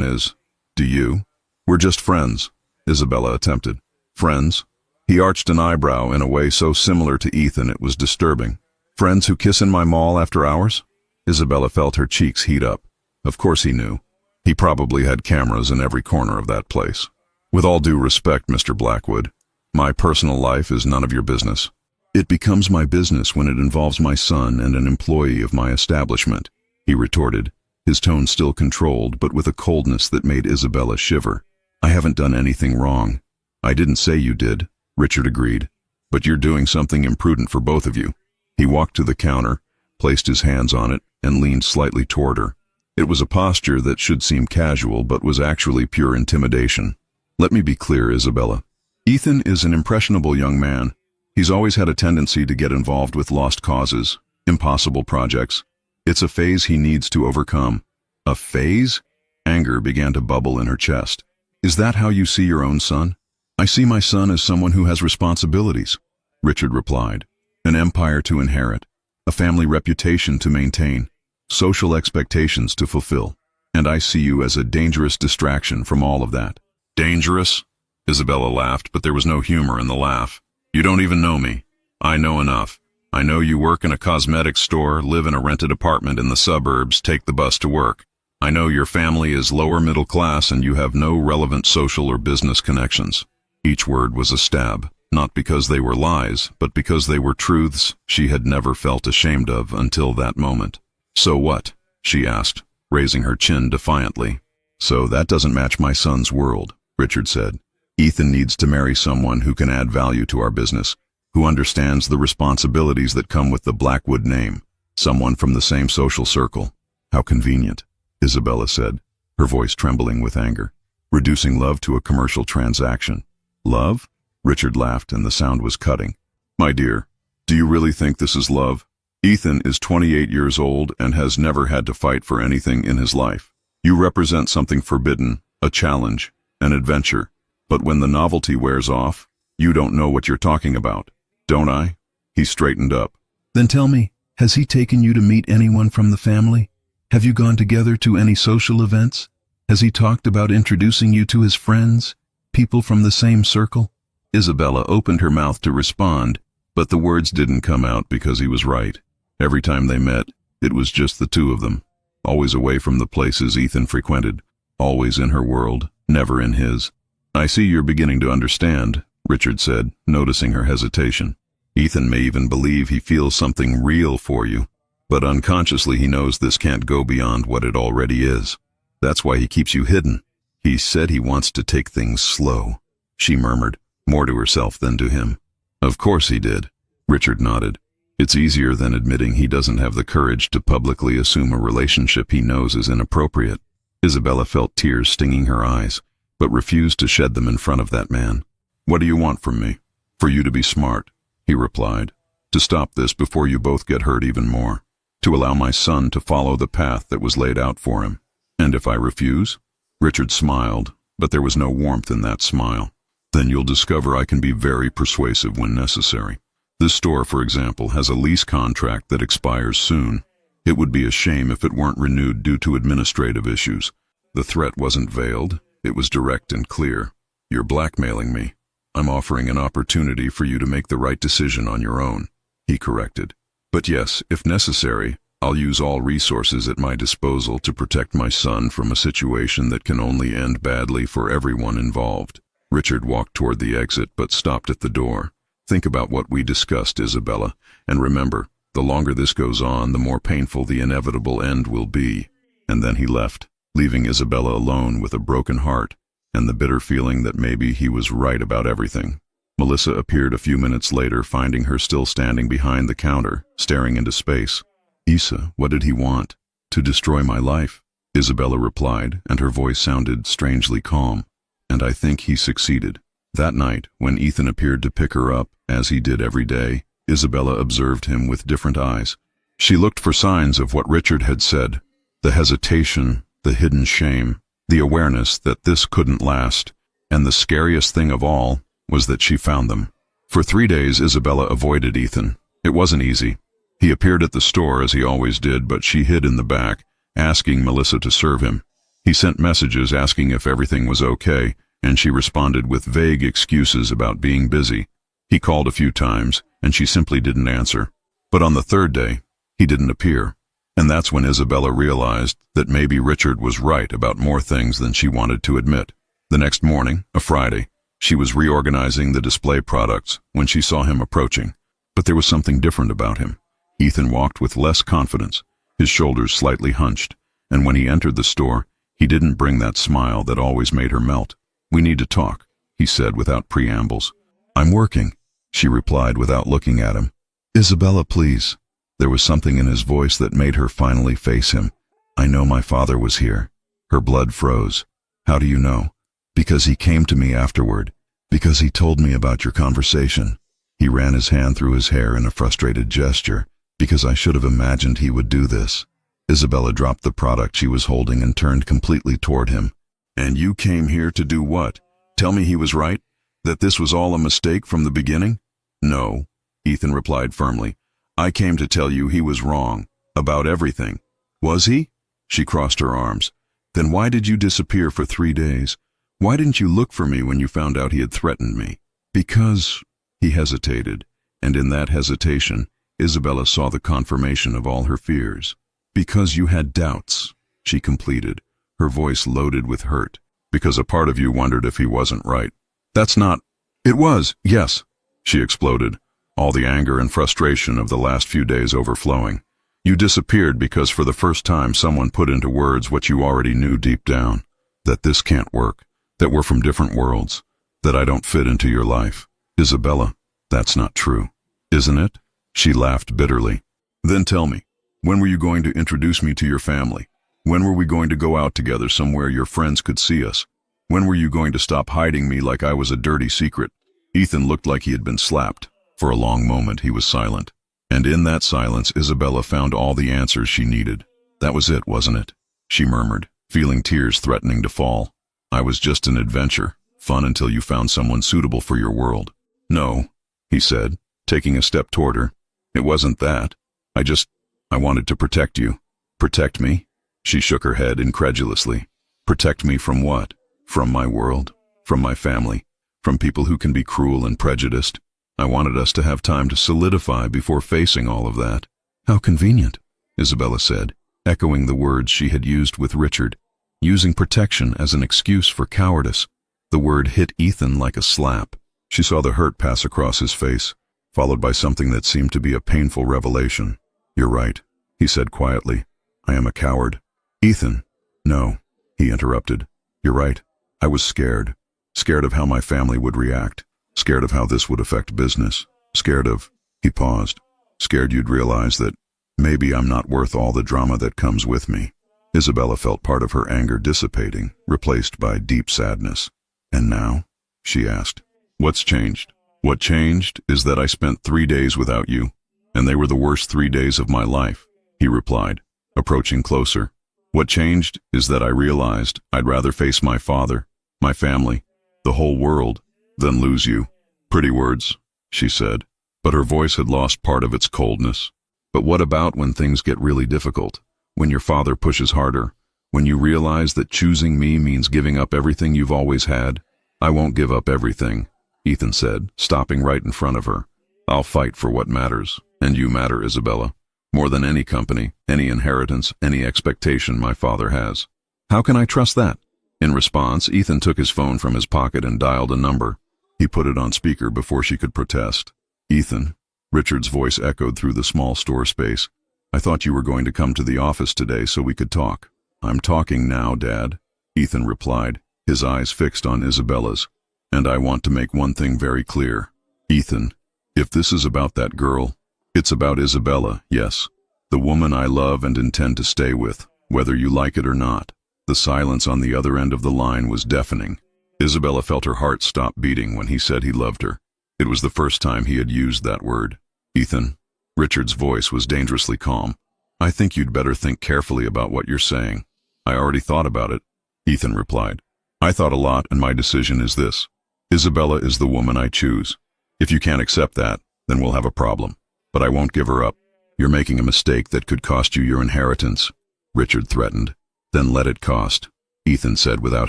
is, do you?" "We're just friends," Isabella attempted. "Friends?" He arched an eyebrow in a way so similar to Ethan it was disturbing. "Friends who kiss in my mall after hours?" Isabella felt her cheeks heat up. Of course he knew. He probably had cameras in every corner of that place. "With all due respect, Mr. Blackwood, my personal life is none of your business." "It becomes my business when it involves my son and an employee of my establishment," he retorted, his tone still controlled but with a coldness that made Isabella shiver. "I haven't done anything wrong." "I didn't say you did," Richard agreed, "but you're doing something imprudent for both of you." He walked to the counter, placed his hands on it, and leaned slightly toward her. It was a posture that should seem casual but was actually pure intimidation. "Let me be clear, Isabella. Ethan is an impressionable young man. He's always had a tendency to get involved with lost causes, impossible projects. It's a phase he needs to overcome." "A phase?" Anger began to bubble in her chest. "Is that how you see your own son?" "I see my son as someone who has responsibilities," Richard replied. "An empire to inherit, a family reputation to maintain, social expectations to fulfill. And I see you as a dangerous distraction from all of that." "Dangerous?" Isabella laughed, but there was no humor in the laugh. "You don't even know me. I know enough. I know you work in a cosmetics store, live in a rented apartment in the suburbs, take the bus to work. I know your family is lower middle class and you have no relevant social or business connections." Each word was a stab, not because they were lies, but because they were truths she had never felt ashamed of until that moment. "So what?" she asked, raising her chin defiantly. "So that doesn't match my son's world," Richard said. "Ethan needs to marry someone who can add value to our business, who understands the responsibilities that come with the Blackwood name. Someone from the same social circle. How convenient, Isabella said, her voice trembling with anger. Reducing love to a commercial transaction. Love? Richard laughed and the sound was cutting. My dear, do you really think this is love? Ethan is 28 years old and has never had to fight for anything in his life. You represent something forbidden, a challenge, an adventure. But when the novelty wears off, you don't know what you're talking about, don't I? He straightened up. Then tell me, has he taken you to meet anyone from the family? Have you gone together to any social events? Has he talked about introducing you to his friends, people from the same circle? Isabella opened her mouth to respond, but the words didn't come out because he was right. Every time they met, it was just the two of them, always away from the places Ethan frequented, always in her world, never in his. I see you're beginning to understand, Richard said, noticing her hesitation. Ethan may even believe he feels something real for you, but unconsciously he knows this can't go beyond what it already is. That's why he keeps you hidden. He said he wants to take things slow, she murmured, more to herself than to him. Of course he did. Richard nodded. It's easier than admitting he doesn't have the courage to publicly assume a relationship he knows is inappropriate. Isabella felt tears stinging her eyes, but refused to shed them in front of that man. What do you want from me? For you to be smart, he replied. To stop this before you both get hurt even more. To allow my son to follow the path that was laid out for him. And if I refuse? Richard smiled, but there was no warmth in that smile. Then you'll discover I can be very persuasive when necessary. This store, for example, has a lease contract that expires soon. It would be a shame if it weren't renewed due to administrative issues. The threat wasn't veiled. It was direct and clear. You're blackmailing me. I'm offering an opportunity for you to make the right decision on your own, he corrected. But yes, if necessary, I'll use all resources at my disposal to protect my son from a situation that can only end badly for everyone involved. Richard walked toward the exit but stopped at the door. Think about what we discussed, Isabella, and remember, the longer this goes on, the more painful the inevitable end will be. And then he left, leaving Isabella alone with a broken heart and the bitter feeling that maybe he was right about everything. Melissa appeared a few minutes later, finding her still standing behind the counter, staring into space. Isa, what did he want? To destroy my life, Isabella replied, and her voice sounded strangely calm. And I think he succeeded. That night, when Ethan appeared to pick her up, as he did every day, Isabella observed him with different eyes. She looked for signs of what Richard had said, the hesitation, the hidden shame, the awareness that this couldn't last, and the scariest thing of all was that she found them. For 3 days, Isabella avoided Ethan. It wasn't easy. He appeared at the store as he always did, but she hid in the back, asking Melissa to serve him. He sent messages asking if everything was okay, and she responded with vague excuses about being busy. He called a few times, and she simply didn't answer. But on the 3rd day, he didn't appear. And that's when Isabella realized that maybe Richard was right about more things than she wanted to admit. The next morning, a Friday, she was reorganizing the display products when she saw him approaching. But there was something different about him. Ethan walked with less confidence, his shoulders slightly hunched, and when he entered the store, he didn't bring that smile that always made her melt. We need to talk, he said without preambles. I'm working, she replied without looking at him. Isabella, please. There was something in his voice that made her finally face him. I know my father was here. Her blood froze. How do you know? Because he came to me afterward. Because he told me about your conversation. He ran his hand through his hair in a frustrated gesture. Because I should have imagined he would do this. Isabella dropped the product she was holding and turned completely toward him. And you came here to do what? Tell me he was right? That this was all a mistake from the beginning? No, Ethan replied firmly. I came to tell you he was wrong. About everything. Was he? She crossed her arms. Then why did you disappear for 3 days? Why didn't you look for me when you found out he had threatened me? Because... He hesitated, and in that hesitation, Isabella saw the confirmation of all her fears. Because you had doubts, she completed, her voice loaded with hurt. Because a part of you wondered if he wasn't right. That's not... It was, yes, she exploded, all the anger and frustration of the last few days overflowing. You disappeared because for the first time someone put into words what you already knew deep down. That this can't work. That we're from different worlds. That I don't fit into your life. Isabella, that's not true. Isn't it? She laughed bitterly. Then tell me, When were you going to introduce me to your family? When were we going to go out together somewhere your friends could see us? When were you going to stop hiding me like I was a dirty secret? Ethan looked like he had been slapped. For a long moment he was silent. And in that silence Isabella found all the answers she needed. That was it, wasn't it? She murmured, feeling tears threatening to fall. I was just an adventure, fun until you found someone suitable for your world. No, he said, taking a step toward her. It wasn't that. I wanted to protect you. Protect me? She shook her head incredulously. Protect me from what? From my world? From my family? From people who can be cruel and prejudiced? I wanted us to have time to solidify before facing all of that. How convenient, Isabella said, echoing the words she had used with Richard, using protection as an excuse for cowardice. The word hit Ethan like a slap. She saw the hurt pass across his face, followed by something that seemed to be a painful revelation. You're right, he said quietly. I am a coward. Ethan. No, he interrupted. You're right. I was scared. Scared of how my family would react. Scared of how this would affect business. Scared of... He paused. Scared you'd realize that maybe I'm not worth all the drama that comes with me. Isabella felt part of her anger dissipating, replaced by deep sadness. And now? She asked. What's changed? What changed is that I spent 3 days without you, and they were the worst 3 days of my life, he replied, approaching closer. What changed is that I realized I'd rather face my father, my family, the whole world, than lose you. Pretty words, she said, but her voice had lost part of its coldness. But what about when things get really difficult? When your father pushes harder? When you realize that choosing me means giving up everything you've always had? I won't give up everything, Ethan said, stopping right in front of her. I'll fight for what matters, and you matter, Isabella. More than any company, any inheritance, any expectation my father has. How can I trust that? In response, Ethan took his phone from his pocket and dialed a number. He put it on speaker before she could protest. Ethan, Richard's voice echoed through the small store space. I thought you were going to come to the office today so we could talk. I'm talking now, Dad, Ethan replied, his eyes fixed on Isabella's. And I want to make one thing very clear. Ethan, if this is about that girl, it's about Isabella, yes. The woman I love and intend to stay with, whether you like it or not. The silence on the other end of the line was deafening. Isabella felt her heart stop beating when he said he loved her. It was the first time he had used that word. Ethan, Richard's voice was dangerously calm. I think you'd better think carefully about what you're saying. I already thought about it, Ethan replied. I thought a lot, and my decision is this. Isabella is the woman I choose. If you can't accept that, then we'll have a problem. But I won't give her up. You're making a mistake that could cost you your inheritance, Richard threatened. Then let it cost, Ethan said without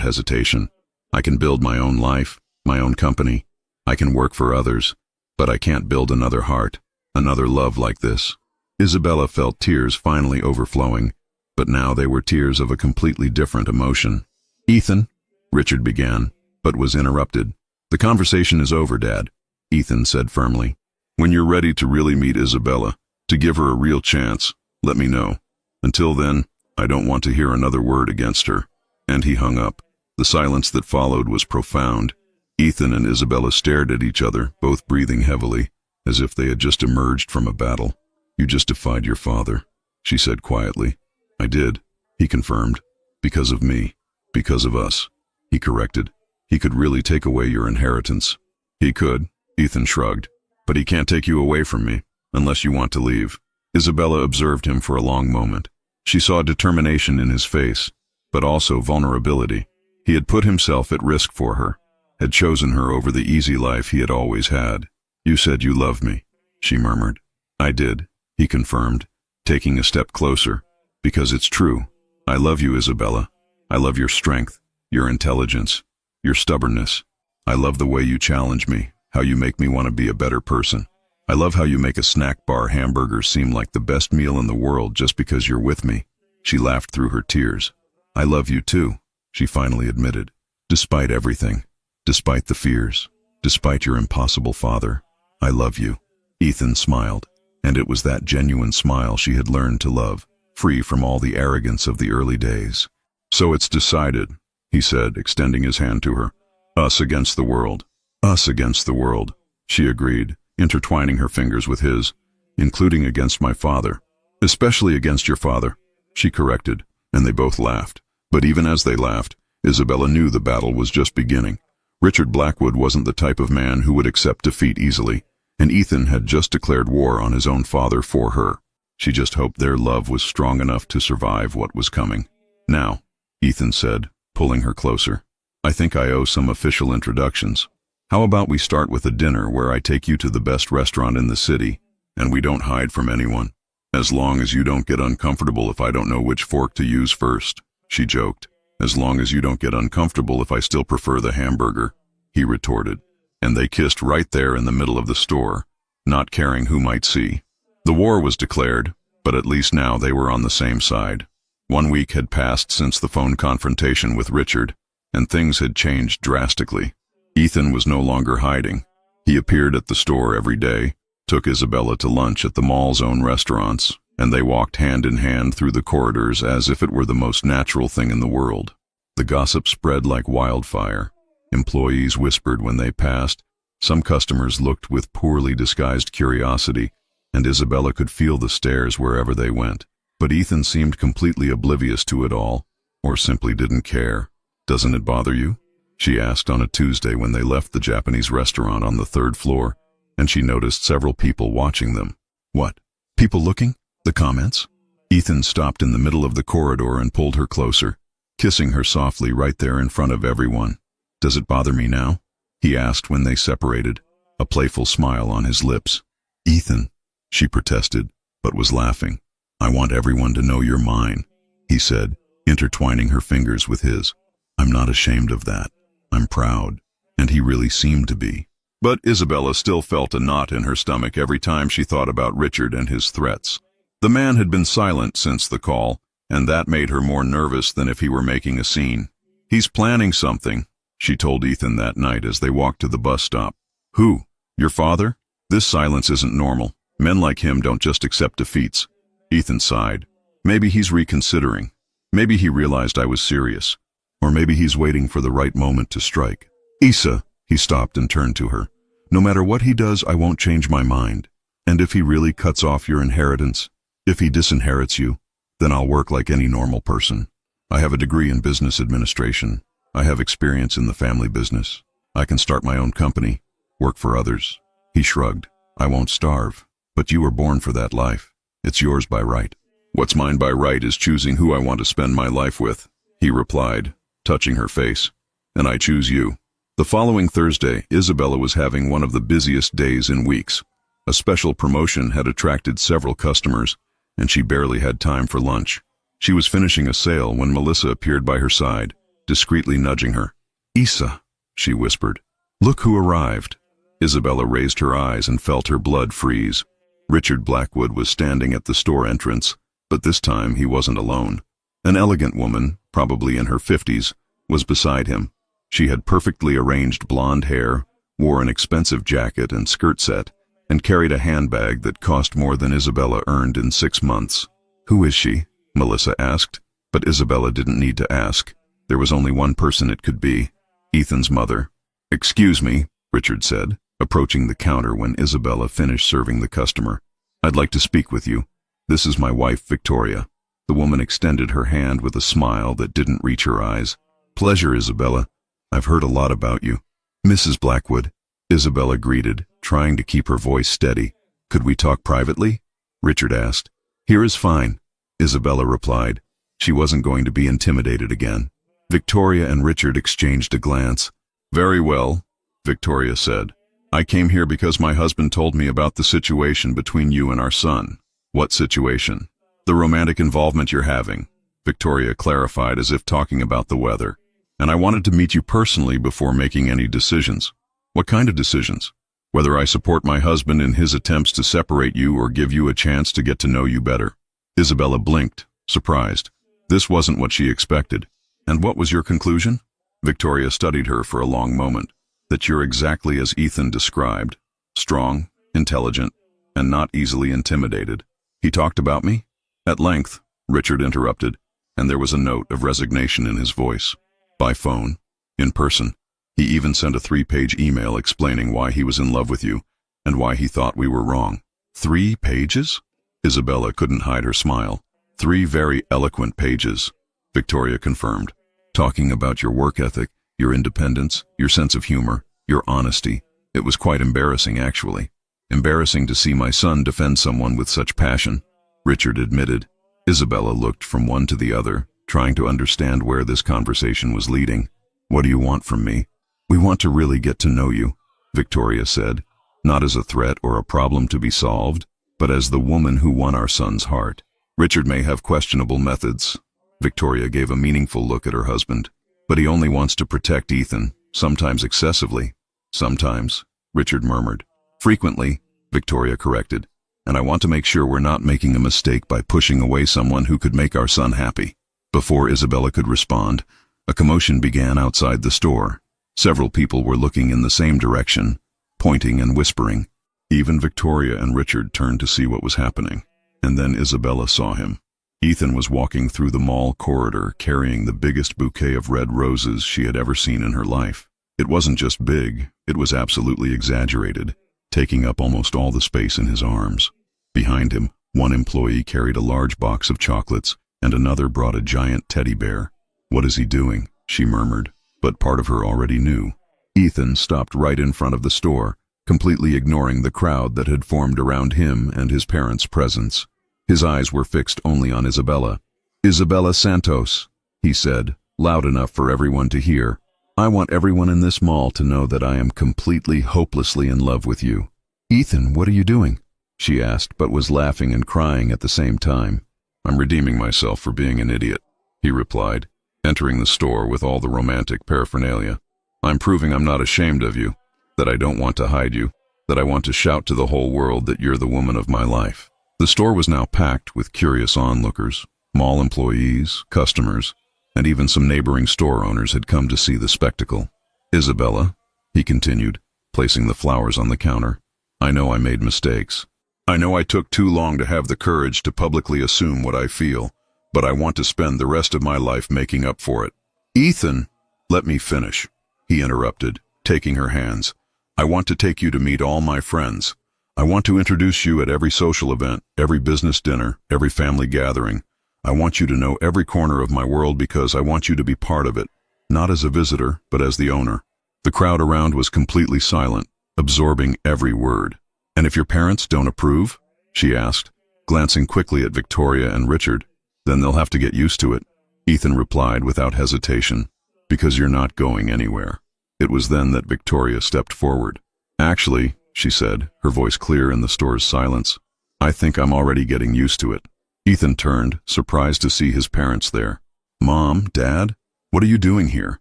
hesitation. I can build my own life, my own company. I can work for others, but I can't build another heart, another love like this. Isabella felt tears finally overflowing, but now they were tears of a completely different emotion. Ethan, Richard began, but was interrupted. The conversation is over, Dad, Ethan said firmly. When you're ready to really meet Isabella, to give her a real chance, let me know. Until then, I don't want to hear another word against her. And he hung up. The silence that followed was profound. Ethan and Isabella stared at each other, both breathing heavily, as if they had just emerged from a battle. You just defied your father, she said quietly. I did, he confirmed. Because of me. Because of us. He corrected. He could really take away your inheritance. He could, Ethan shrugged. But he can't take you away from me, unless you want to leave. Isabella observed him for a long moment. She saw determination in his face, but also vulnerability. He had put himself at risk for her, had chosen her over the easy life he had always had. You said you loved me, she murmured. I did, he confirmed, taking a step closer. Because it's true. I love you, Isabella. I love your strength, your intelligence, your stubbornness. I love the way you challenge me, how you make me want to be a better person. I love how you make a snack bar hamburger seem like the best meal in the world just because you're with me. She laughed through her tears. I love you too, she finally admitted. Despite everything, despite the fears, despite your impossible father, I love you. Ethan smiled, and it was that genuine smile she had learned to love, free from all the arrogance of the early days. So it's decided, he said, extending his hand to her. Us against the world. Us against the world, she agreed, intertwining her fingers with his, including against my father. Especially against your father, she corrected, and they both laughed. But even as they laughed, Isabella knew the battle was just beginning. Richard Blackwood wasn't the type of man who would accept defeat easily, and Ethan had just declared war on his own father for her. She just hoped their love was strong enough to survive what was coming. Now, Ethan said, pulling her closer, I think I owe some official introductions. How about we start with a dinner where I take you to the best restaurant in the city, and we don't hide from anyone? As long as you don't get uncomfortable if I don't know which fork to use first, she joked. As long as you don't get uncomfortable if I still prefer the hamburger, he retorted. And they kissed right there in the middle of the store, not caring who might see. The war was declared, but at least now they were on the same side. 1 week had passed since the phone confrontation with Richard, and things had changed drastically. Ethan was no longer hiding. He appeared at the store every day, took Isabella to lunch at the mall's own restaurants, and they walked hand in hand through the corridors as if it were the most natural thing in the world. The gossip spread like wildfire. Employees whispered when they passed. Some customers looked with poorly disguised curiosity, and Isabella could feel the stares wherever they went. But Ethan seemed completely oblivious to it all, or simply didn't care. Doesn't it bother you? She asked on a Tuesday when they left the Japanese restaurant on the 3rd floor, and she noticed several people watching them. What? People looking? The comments? Ethan stopped in the middle of the corridor and pulled her closer, kissing her softly right there in front of everyone. Does it bother me now? He asked when they separated, a playful smile on his lips. Ethan, she protested, but was laughing. I want everyone to know you're mine, he said, intertwining her fingers with his. I'm not ashamed of that. I'm proud. And he really seemed to be. But Isabella still felt a knot in her stomach every time she thought about Richard and his threats. The man had been silent since the call, and that made her more nervous than if he were making a scene. He's planning something, she told Ethan that night as they walked to the bus stop. Who? Your father? This silence isn't normal. Men like him don't just accept defeats. Ethan sighed. Maybe he's reconsidering. Maybe he realized I was serious. Or maybe he's waiting for the right moment to strike. Isa, he stopped and turned to her. No matter what he does, I won't change my mind. And if he really cuts off your inheritance, if he disinherits you, then I'll work like any normal person. I have a degree in business administration. I have experience in the family business. I can start my own company, work for others. He shrugged. I won't starve. But you were born for that life. It's yours by right. What's mine by right is choosing who I want to spend my life with, he replied, touching her face. And I choose you. The following Thursday, Isabella was having one of the busiest days in weeks. A special promotion had attracted several customers, and she barely had time for lunch. She was finishing a sale when Melissa appeared by her side, discreetly nudging her. Isa, she whispered. Look who arrived. Isabella raised her eyes and felt her blood freeze. Richard Blackwood was standing at the store entrance, but this time he wasn't alone. An elegant woman, probably in her 50s, was beside him. She had perfectly arranged blonde hair, wore an expensive jacket and skirt set, and carried a handbag that cost more than Isabella earned in 6 months. Who is she? Melissa asked, but Isabella didn't need to ask. There was only one person it could be, Ethan's mother. Excuse me, Richard said, approaching the counter when Isabella finished serving the customer. I'd like to speak with you. This is my wife, Victoria. The woman extended her hand with a smile that didn't reach her eyes. Pleasure, Isabella. I've heard a lot about you. Mrs. Blackwood, Isabella greeted, trying to keep her voice steady. Could we talk privately? Richard asked. Here is fine, Isabella replied. She wasn't going to be intimidated again. Victoria and Richard exchanged a glance. Very well, Victoria said. I came here because my husband told me about the situation between you and our son. What situation? The romantic involvement you're having, Victoria clarified as if talking about the weather. And I wanted to meet you personally before making any decisions. What kind of decisions? Whether I support my husband in his attempts to separate you or give you a chance to get to know you better. Isabella blinked, surprised. This wasn't what she expected. And what was your conclusion? Victoria studied her for a long moment. That you're exactly as Ethan described. Strong, intelligent, and not easily intimidated. He talked about me? At length, Richard interrupted, and there was a note of resignation in his voice. By phone. In person. He even sent a 3-page email explaining why he was in love with you, and why he thought we were wrong. 3 pages? Isabella couldn't hide her smile. 3 very eloquent pages, Victoria confirmed, talking about your work ethic, your independence, your sense of humor, your honesty. It was quite embarrassing, actually. Embarrassing to see my son defend someone with such passion, Richard admitted. Isabella looked from one to the other, trying to understand where this conversation was leading. What do you want from me? We want to really get to know you, Victoria said, not as a threat or a problem to be solved, but as the woman who won our son's heart. Richard may have questionable methods. Victoria gave a meaningful look at her husband. But he only wants to protect Ethan, sometimes excessively. Sometimes, Richard murmured. Frequently, Victoria corrected. And I want to make sure we're not making a mistake by pushing away someone who could make our son happy. Before Isabella could respond, a commotion began outside the store. Several people were looking in the same direction, pointing and whispering. Even Victoria and Richard turned to see what was happening. And then Isabella saw him. Ethan was walking through the mall corridor carrying the biggest bouquet of red roses she had ever seen in her life. It wasn't just big, it was absolutely exaggerated, taking up almost all the space in his arms. Behind him, one employee carried a large box of chocolates, and another brought a giant teddy bear. What is he doing? She murmured, but part of her already knew. Ethan stopped right in front of the store, completely ignoring the crowd that had formed around him and his parents' presence. His eyes were fixed only on Isabella. "Isabella Santos," he said, loud enough for everyone to hear. "I want everyone in this mall to know that I am completely, hopelessly in love with you." "Ethan, what are you doing?" she asked, but was laughing and crying at the same time. "I'm redeeming myself for being an idiot," he replied, entering the store with all the romantic paraphernalia. "I'm proving I'm not ashamed of you, that I don't want to hide you, that I want to shout to the whole world that you're the woman of my life." The store was now packed with curious onlookers. Mall employees, customers, and even some neighboring store owners had come to see the spectacle. "Isabella," he continued, placing the flowers on the counter, "I know I made mistakes. I know I took too long to have the courage to publicly assume what I feel, but I want to spend the rest of my life making up for it." "Ethan, let me finish," he interrupted, taking her hands. "I want to take you to meet all my friends. I want to introduce you at every social event, every business dinner, every family gathering. I want you to know every corner of my world because I want you to be part of it, not as a visitor, but as the owner." The crowd around was completely silent, absorbing every word. "And if your parents don't approve?" she asked, glancing quickly at Victoria and Richard. "Then they'll have to get used to it," Ethan replied without hesitation. "Because you're not going anywhere." It was then that Victoria stepped forward. "Actually," she said, her voice clear in the store's silence, "I think I'm already getting used to it." Ethan turned, surprised to see his parents there. "Mom, Dad, what are you doing here?"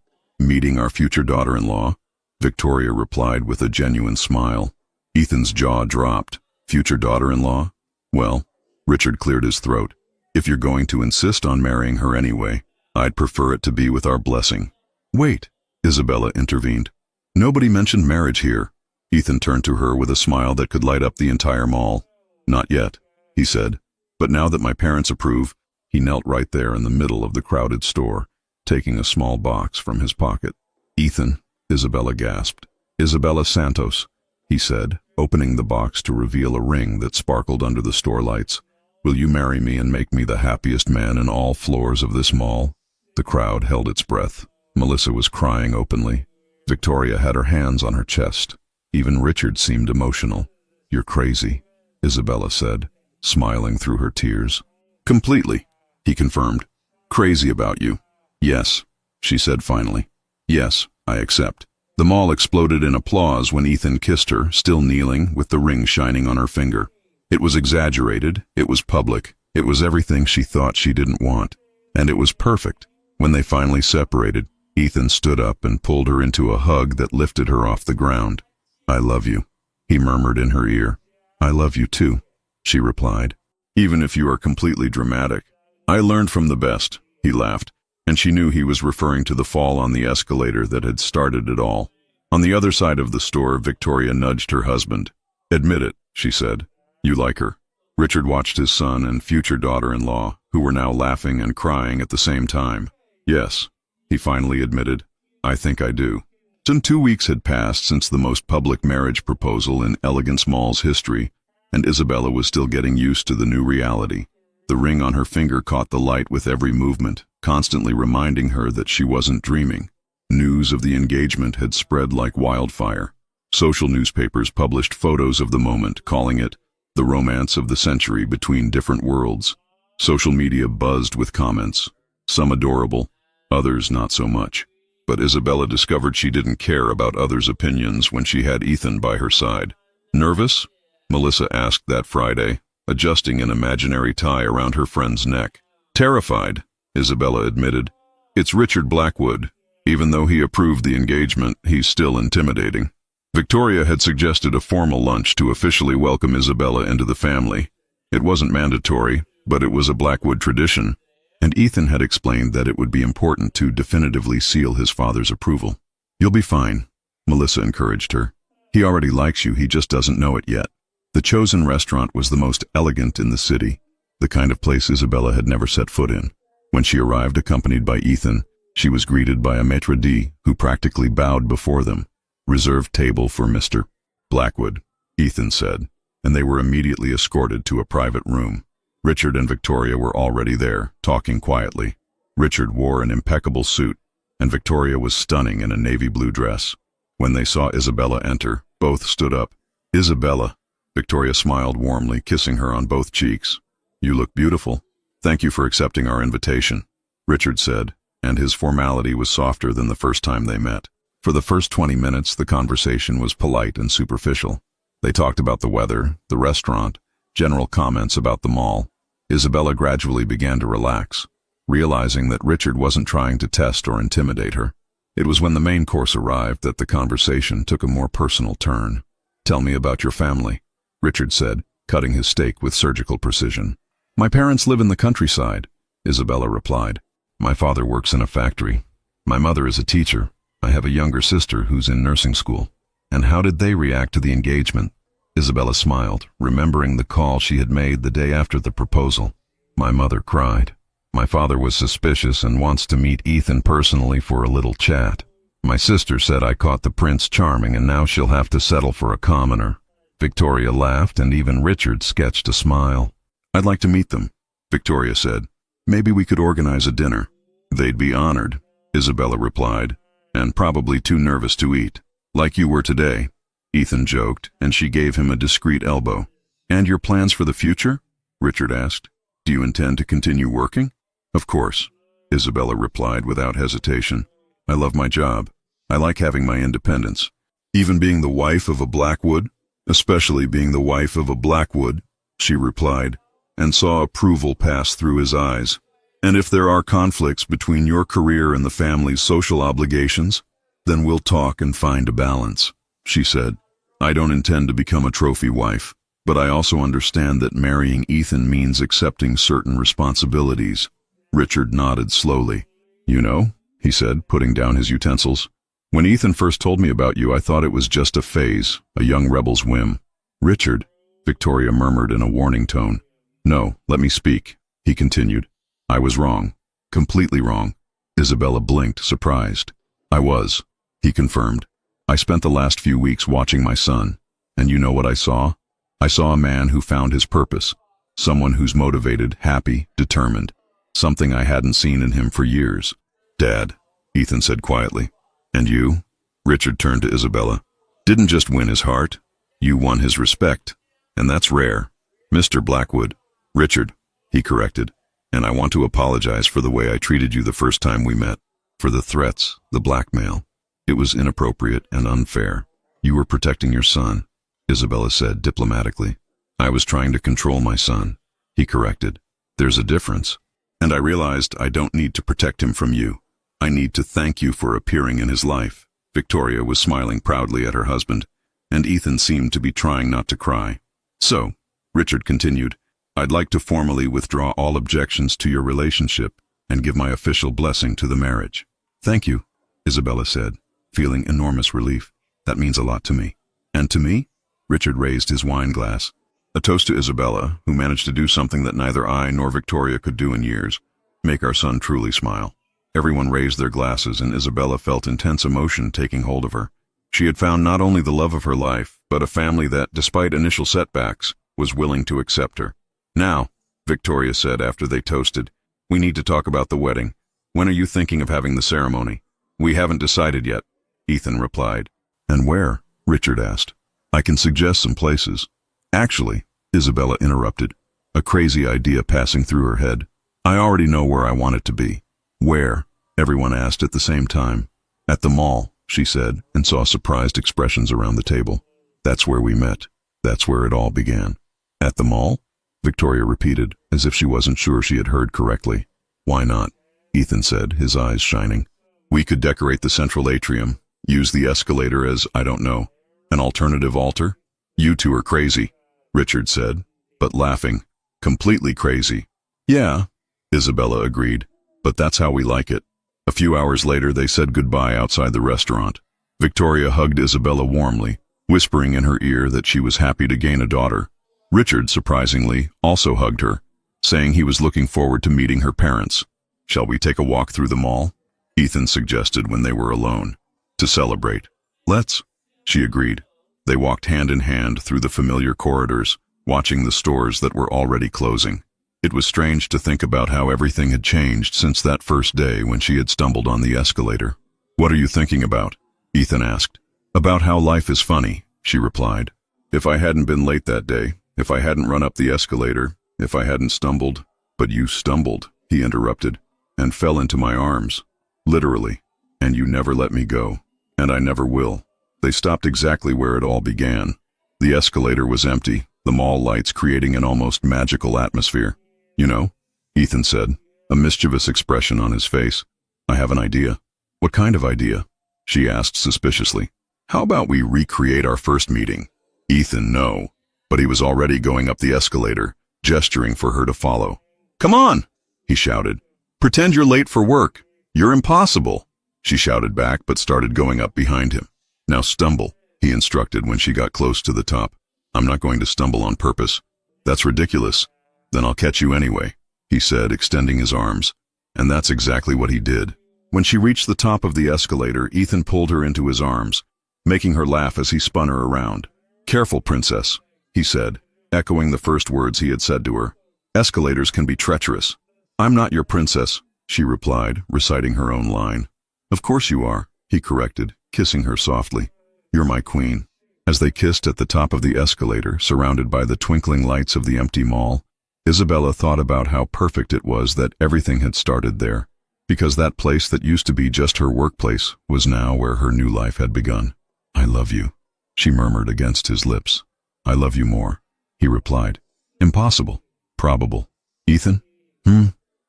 "Meeting our future daughter-in-law," Victoria replied with a genuine smile. Ethan's jaw dropped. "Future daughter-in-law? Well," Richard cleared his throat, "if you're going to insist on marrying her anyway, I'd prefer it to be with our blessing." "Wait," Isabella intervened. "Nobody mentioned marriage here." Ethan turned to her with a smile that could light up the entire mall. "Not yet," he said, "but now that my parents approve," he knelt right there in the middle of the crowded store, taking a small box from his pocket. "Ethan," Isabella gasped. "Isabella Santos," he said, opening the box to reveal a ring that sparkled under the store lights. "Will you marry me and make me the happiest man in all floors of this mall?" The crowd held its breath. Melissa was crying openly. Victoria had her hands on her chest. Even Richard seemed emotional. "You're crazy," Isabella said, smiling through her tears. "Completely," he confirmed. "Crazy about you." "Yes," she said finally. "Yes, I accept." The mall exploded in applause when Ethan kissed her, still kneeling, with the ring shining on her finger. It was exaggerated, it was public, it was everything she thought she didn't want. And it was perfect. When they finally separated, Ethan stood up and pulled her into a hug that lifted her off the ground. "I love you," he murmured in her ear. "I love you too," she replied. "Even if you are completely dramatic." "I learned from the best," he laughed, and she knew he was referring to the fall on the escalator that had started it all. On the other side of the store, Victoria nudged her husband. "Admit it," she said. "You like her." Richard watched his son and future daughter-in-law, who were now laughing and crying at the same time. "Yes," he finally admitted. "I think I do." Some 2 weeks had passed since the most public marriage proposal in Elegance Mall's history. and Isabella was still getting used to the new reality. The ring on her finger caught the light with every movement, constantly reminding her that she wasn't dreaming. News of the engagement had spread like wildfire. Social newspapers published photos of the moment, calling it the romance of the century between different worlds. Social media buzzed with comments, some adorable, others not so much. But Isabella discovered she didn't care about others' opinions when she had Ethan by her side. "Nervous?" Melissa asked that Friday, adjusting an imaginary tie around her friend's neck. "Terrified," Isabella admitted. "It's Richard Blackwood. Even though he approved the engagement, he's still intimidating." Victoria had suggested a formal lunch to officially welcome Isabella into the family. It wasn't mandatory, but it was a Blackwood tradition, and Ethan had explained that it would be important to definitively seal his father's approval. "You'll be fine," Melissa encouraged her. "He already likes you, he just doesn't know it yet." The chosen restaurant was the most elegant in the city, the kind of place Isabella had never set foot in. When she arrived accompanied by Ethan, she was greeted by a maitre d' who practically bowed before them. "Reserved table for Mr. Blackwood," Ethan said, and they were immediately escorted to a private room. Richard and Victoria were already there, talking quietly. Richard wore an impeccable suit, and Victoria was stunning in a navy blue dress. When they saw Isabella enter, both stood up. "Isabella," Victoria smiled warmly, kissing her on both cheeks. "You look beautiful. Thank you for accepting our invitation," Richard said, and his formality was softer than the first time they met. For the first 20 minutes, the conversation was polite and superficial. They talked about the weather, the restaurant, general comments about the mall. Isabella gradually began to relax, realizing that Richard wasn't trying to test or intimidate her. It was when the main course arrived that the conversation took a more personal turn. "Tell me about your family," Richard said, cutting his steak with surgical precision. "My parents live in the countryside," Isabella replied. "My father works in a factory. My mother is a teacher. I have a younger sister who's in nursing school." "And how did they react to the engagement?" Isabella smiled, remembering the call she had made the day after the proposal. "My mother cried. My father was suspicious and wants to meet Ethan personally for a little chat. My sister said I caught the prince charming and now she'll have to settle for a commoner." Victoria laughed and even Richard sketched a smile. "I'd like to meet them," Victoria said. "Maybe we could organize a dinner." "They'd be honored," Isabella replied, "and probably too nervous to eat. Like you were today," Ethan joked, and she gave him a discreet elbow. "And your plans for the future?" Richard asked. "Do you intend to continue working?" "Of course," Isabella replied without hesitation. "I love my job. I like having my independence. Even being the wife of a Blackwood, especially being the wife of a Blackwood," she replied, and saw approval pass through his eyes. "And if there are conflicts between your career and the family's social obligations, then we'll talk and find a balance," she said. "I don't intend to become a trophy wife, but I also understand that marrying Ethan means accepting certain responsibilities." Richard nodded slowly. "You know," he said, putting down his utensils, "when Ethan first told me about you, I thought it was just a phase, a young rebel's whim." "Richard," Victoria murmured in a warning tone. "No, let me speak," he continued. "I was wrong. Completely wrong." Isabella blinked, surprised. "I was," he confirmed. "I spent the last few weeks watching my son, and you know what I saw? I saw a man who found his purpose, someone who's motivated, happy, determined, something I hadn't seen in him for years." "Dad," Ethan said quietly. "And you?" Richard turned to Isabella. "Didn't just win his heart, you won his respect, and that's rare." "Mr. Blackwood." "Richard," he corrected, "and I want to apologize for the way I treated you the first time we met, for the threats, the blackmail. It was inappropriate and unfair. You were protecting your son," Isabella said diplomatically. "I was trying to control my son," he corrected. "There's a difference. And I realized I don't need to protect him from you. I need to thank you for appearing in his life." Victoria was smiling proudly at her husband, and Ethan seemed to be trying not to cry. "So," Richard continued, "I'd like to formally withdraw all objections to your relationship and give my official blessing to the marriage." "Thank you," Isabella said, feeling enormous relief. "That means a lot to me." "And to me?" Richard raised his wine glass. "A toast to Isabella, who managed to do something that neither I nor Victoria could do in years, make our son truly smile." Everyone raised their glasses, and Isabella felt intense emotion taking hold of her. She had found not only the love of her life, but a family that, despite initial setbacks, was willing to accept her. "Now," Victoria said after they toasted, "we need to talk about the wedding. When are you thinking of having the ceremony?" "We haven't decided yet," Ethan replied. "And where?" Richard asked. "I can suggest some places." "Actually," Isabella interrupted, a crazy idea passing through her head, "I already know where I want it to be." "Where?" everyone asked at the same time. "At the mall," she said, and saw surprised expressions around the table. "That's where we met. That's where it all began." "At the mall?" Victoria repeated, as if she wasn't sure she had heard correctly. "Why not?" Ethan said, his eyes shining. "We could decorate the central atrium, use the escalator as, I don't know, an alternative altar." "You two are crazy," Richard said, but laughing. "Completely crazy." "Yeah," Isabella agreed, "but that's how we like it." A few hours later, they said goodbye outside the restaurant. Victoria hugged Isabella warmly, whispering in her ear that she was happy to gain a daughter. Richard, surprisingly, also hugged her, saying he was looking forward to meeting her parents. "Shall we take a walk through the mall?" Ethan suggested when they were alone. "To celebrate." "Let's," she agreed. They walked hand in hand through the familiar corridors, watching the stores that were already closing. It was strange to think about how everything had changed since that first day when she had stumbled on the escalator. "What are you thinking about?" Ethan asked. "About how life is funny," she replied. "If I hadn't been late that day, if I hadn't run up the escalator, if I hadn't stumbled—" "But you stumbled," he interrupted, "and fell into my arms. Literally. And you never let me go. And I never will." They stopped exactly where it all began. The escalator was empty, the mall lights creating an almost magical atmosphere. "You know," Ethan said, a mischievous expression on his face, "I have an idea." "What kind of idea?" she asked suspiciously. "How about we recreate our first meeting?" Ethan, no, but he was already going up the escalator, gesturing for her to follow. "Come on," he shouted. "Pretend you're late for work. You're impossible," she shouted back, but started going up behind him. "Now stumble," he instructed when she got close to the top. "I'm not going to stumble on purpose." "That's ridiculous." "Then I'll catch you anyway," he said, extending his arms. And that's exactly what he did. When she reached the top of the escalator, Ethan pulled her into his arms, making her laugh as he spun her around. "Careful, princess," he said, echoing the first words he had said to her. "Escalators can be treacherous." "I'm not your princess," she replied, reciting her own line. "Of course you are," he corrected, kissing her softly. "You're my queen." As they kissed at the top of the escalator, surrounded by the twinkling lights of the empty mall, Isabella thought about how perfect it was that everything had started there, because that place that used to be just her workplace was now where her new life had begun. "I love you," she murmured against his lips. "I love you more," he replied. "Impossible. Probable." "Ethan?"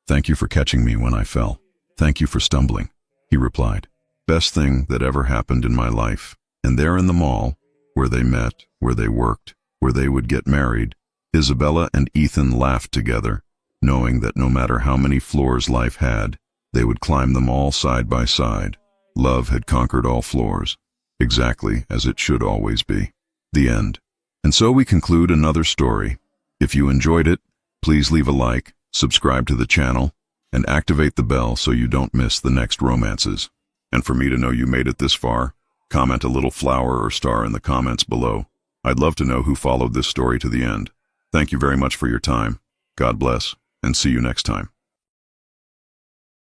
"Thank you for catching me when I fell. Thank you for stumbling," he replied. "Best thing that ever happened in my life." And there in the mall, where they met, where they worked, where they would get married, Isabella and Ethan laughed together, knowing that no matter how many floors life had, they would climb them all side by side. Love had conquered all floors, exactly as it should always be. The end. And so we conclude another story. If you enjoyed it, please leave a like, subscribe to the channel, and activate the bell so you don't miss the next romances. And for me to know you made it this far, comment a little flower or star in the comments below. I'd love to know who followed this story to the end. Thank you very much for your time. God bless, and see you next time.